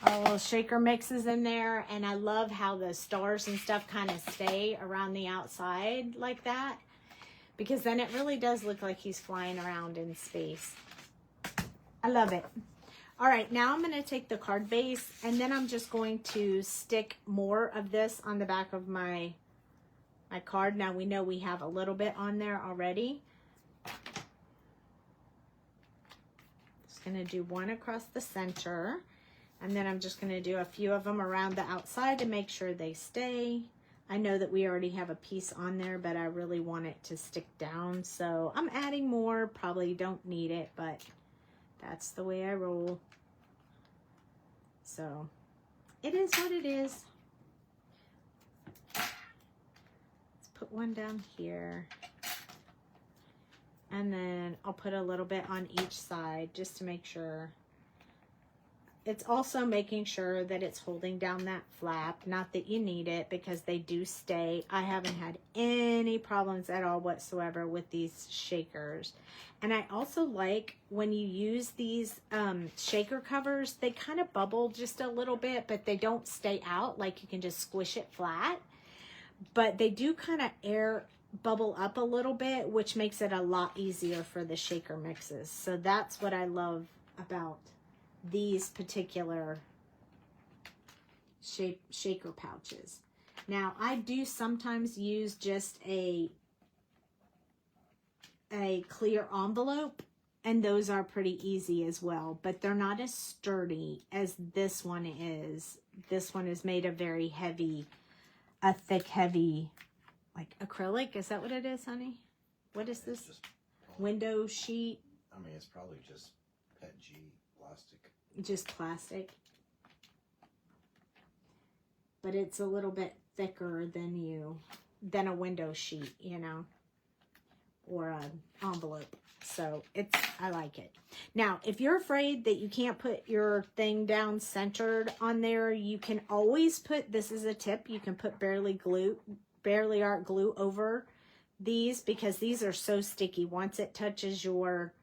A: our little shaker mixes in there. And I love how the stars and stuff kind of stay around the outside like that, because then it really does look like he's flying around in space. I love it. All right, now I'm going to take the card base, and then I'm just going to stick more of this on the back of my card. Now we know we have a little bit on there already. Just going to do one across the center, And then I'm just going to do a few of them around the outside to make sure they stay. I know that we already have a piece on there, but I really want it to stick down. So I'm adding more, probably don't need it, but that's the way I roll. So it is what it is. Let's put one down here. And then I'll put a little bit on each side just to make sure. It's also making sure that it's holding down that flap. Not that you need it, because they do stay. I haven't had any problems at all whatsoever with these shakers. And I also like when you use these shaker covers, they kind of bubble just a little bit, but they don't stay out. Like you can just squish it flat. But they do kind of bubble up a little bit, which makes it a lot easier for the shaker mixes. So that's what I love about these particular shaker pouches. Now I do sometimes use just a clear envelope, and those are pretty easy as well, but they're not as sturdy as this one is. This one is made of very heavy, a thick, heavy, like acrylic. Is that what it is, honey? What is this?
B: Just
A: window sheet?
B: I mean, it's probably just PETG plastic.
A: Just plastic. But it's a little bit thicker than a window sheet, you know, or an envelope. So I like it. Now, if you're afraid that you can't put your thing down centered on there, you can always put, this is a tip, you can put Barely Art glue over these, because these are so sticky. Once it touches your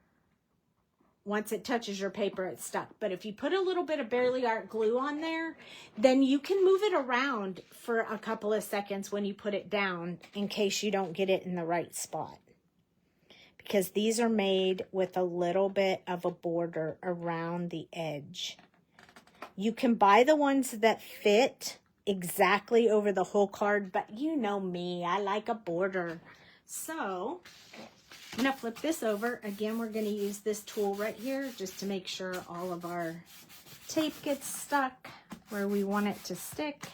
A: paper, it's stuck. But if you put a little bit of Barely Art glue on there, then you can move it around for a couple of seconds when you put it down, in case you don't get it in the right spot. Because these are made with a little bit of a border around the edge. You can buy the ones that fit exactly over the whole card, but you know me, I like a border. So I'm going to flip this over. Again, we're going to use this tool right here just to make sure all of our tape gets stuck where we want it to stick.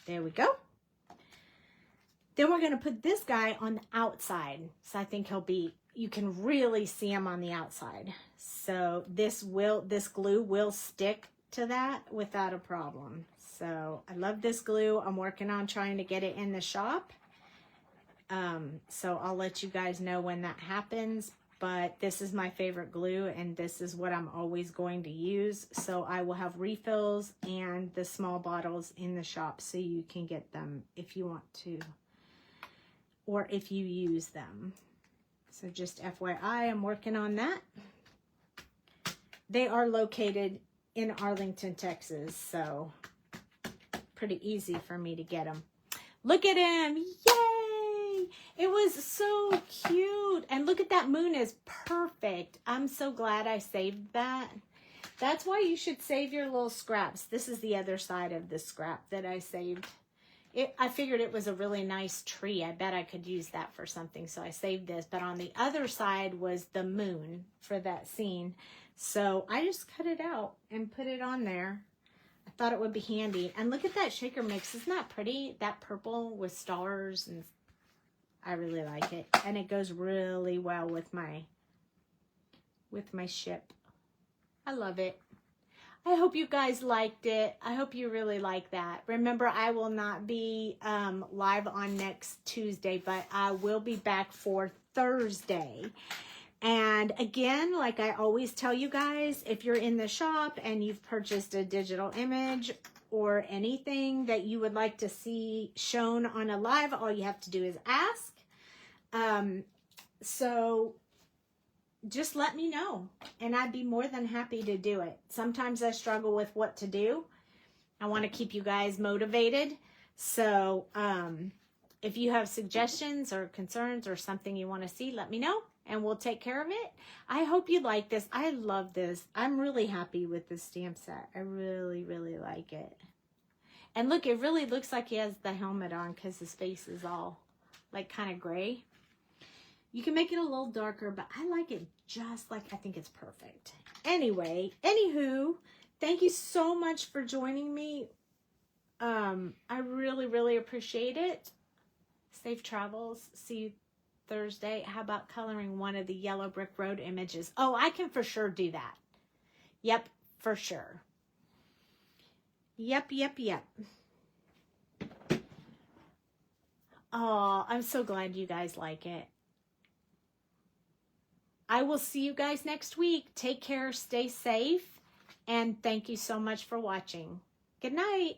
A: There we go. Then we're going to put this guy on the outside. So I think you can really see him on the outside. So this glue will stick to that without a problem. So I love this glue. I'm working on trying to get it in the shop. So I'll let you guys know when that happens, but this is my favorite glue, and this is what I'm always going to use. So I will have refills and the small bottles in the shop, so you can get them if you want to, or if you use them. So just FYI, I'm working on that. They are located in Arlington, Texas, so pretty easy for me to get them. Look at him. Yay! It was so cute. And look at that moon is perfect. I'm so glad I saved that. That's why you should save your little scraps. This is the other side of the scrap that I saved. I figured it was a really nice tree. I bet I could use that for something, so I saved this. But on the other side was the moon for that scene. So I just cut it out and put it on there. I thought it would be handy. And look at that shaker mix. Isn't that pretty? That purple with stars, and I really like it. And it goes really well with my ship. I love it. I hope you guys liked it. I hope you really like that. Remember, I will not be live on next Tuesday, but I will be back for Thursday. And again, like I always tell you guys, if you're in the shop and you've purchased a digital image or anything that you would like to see shown on a live, all you have to do is ask. So just let me know, and I'd be more than happy to do it. Sometimes I struggle with what to do. I want to keep you guys motivated. So if you have suggestions or concerns or something you want to see, let me know, and we'll take care of it. I hope you like this. I love this. I'm really happy with this stamp set. I really, really like it. And look, it really looks like he has the helmet on because his face is all like kind of gray. You can make it a little darker, but I like it just like, I think it's perfect. anyway, anywho, thank you so much for joining me. I really, really appreciate it. Safe travels. See you Thursday. How about coloring one of the yellow brick road images? Oh, I can for sure do that. Yep, for sure. Yep. Oh, I'm so glad you guys like it. I will see you guys next week. Take care, stay safe, and thank you so much for watching. Good night.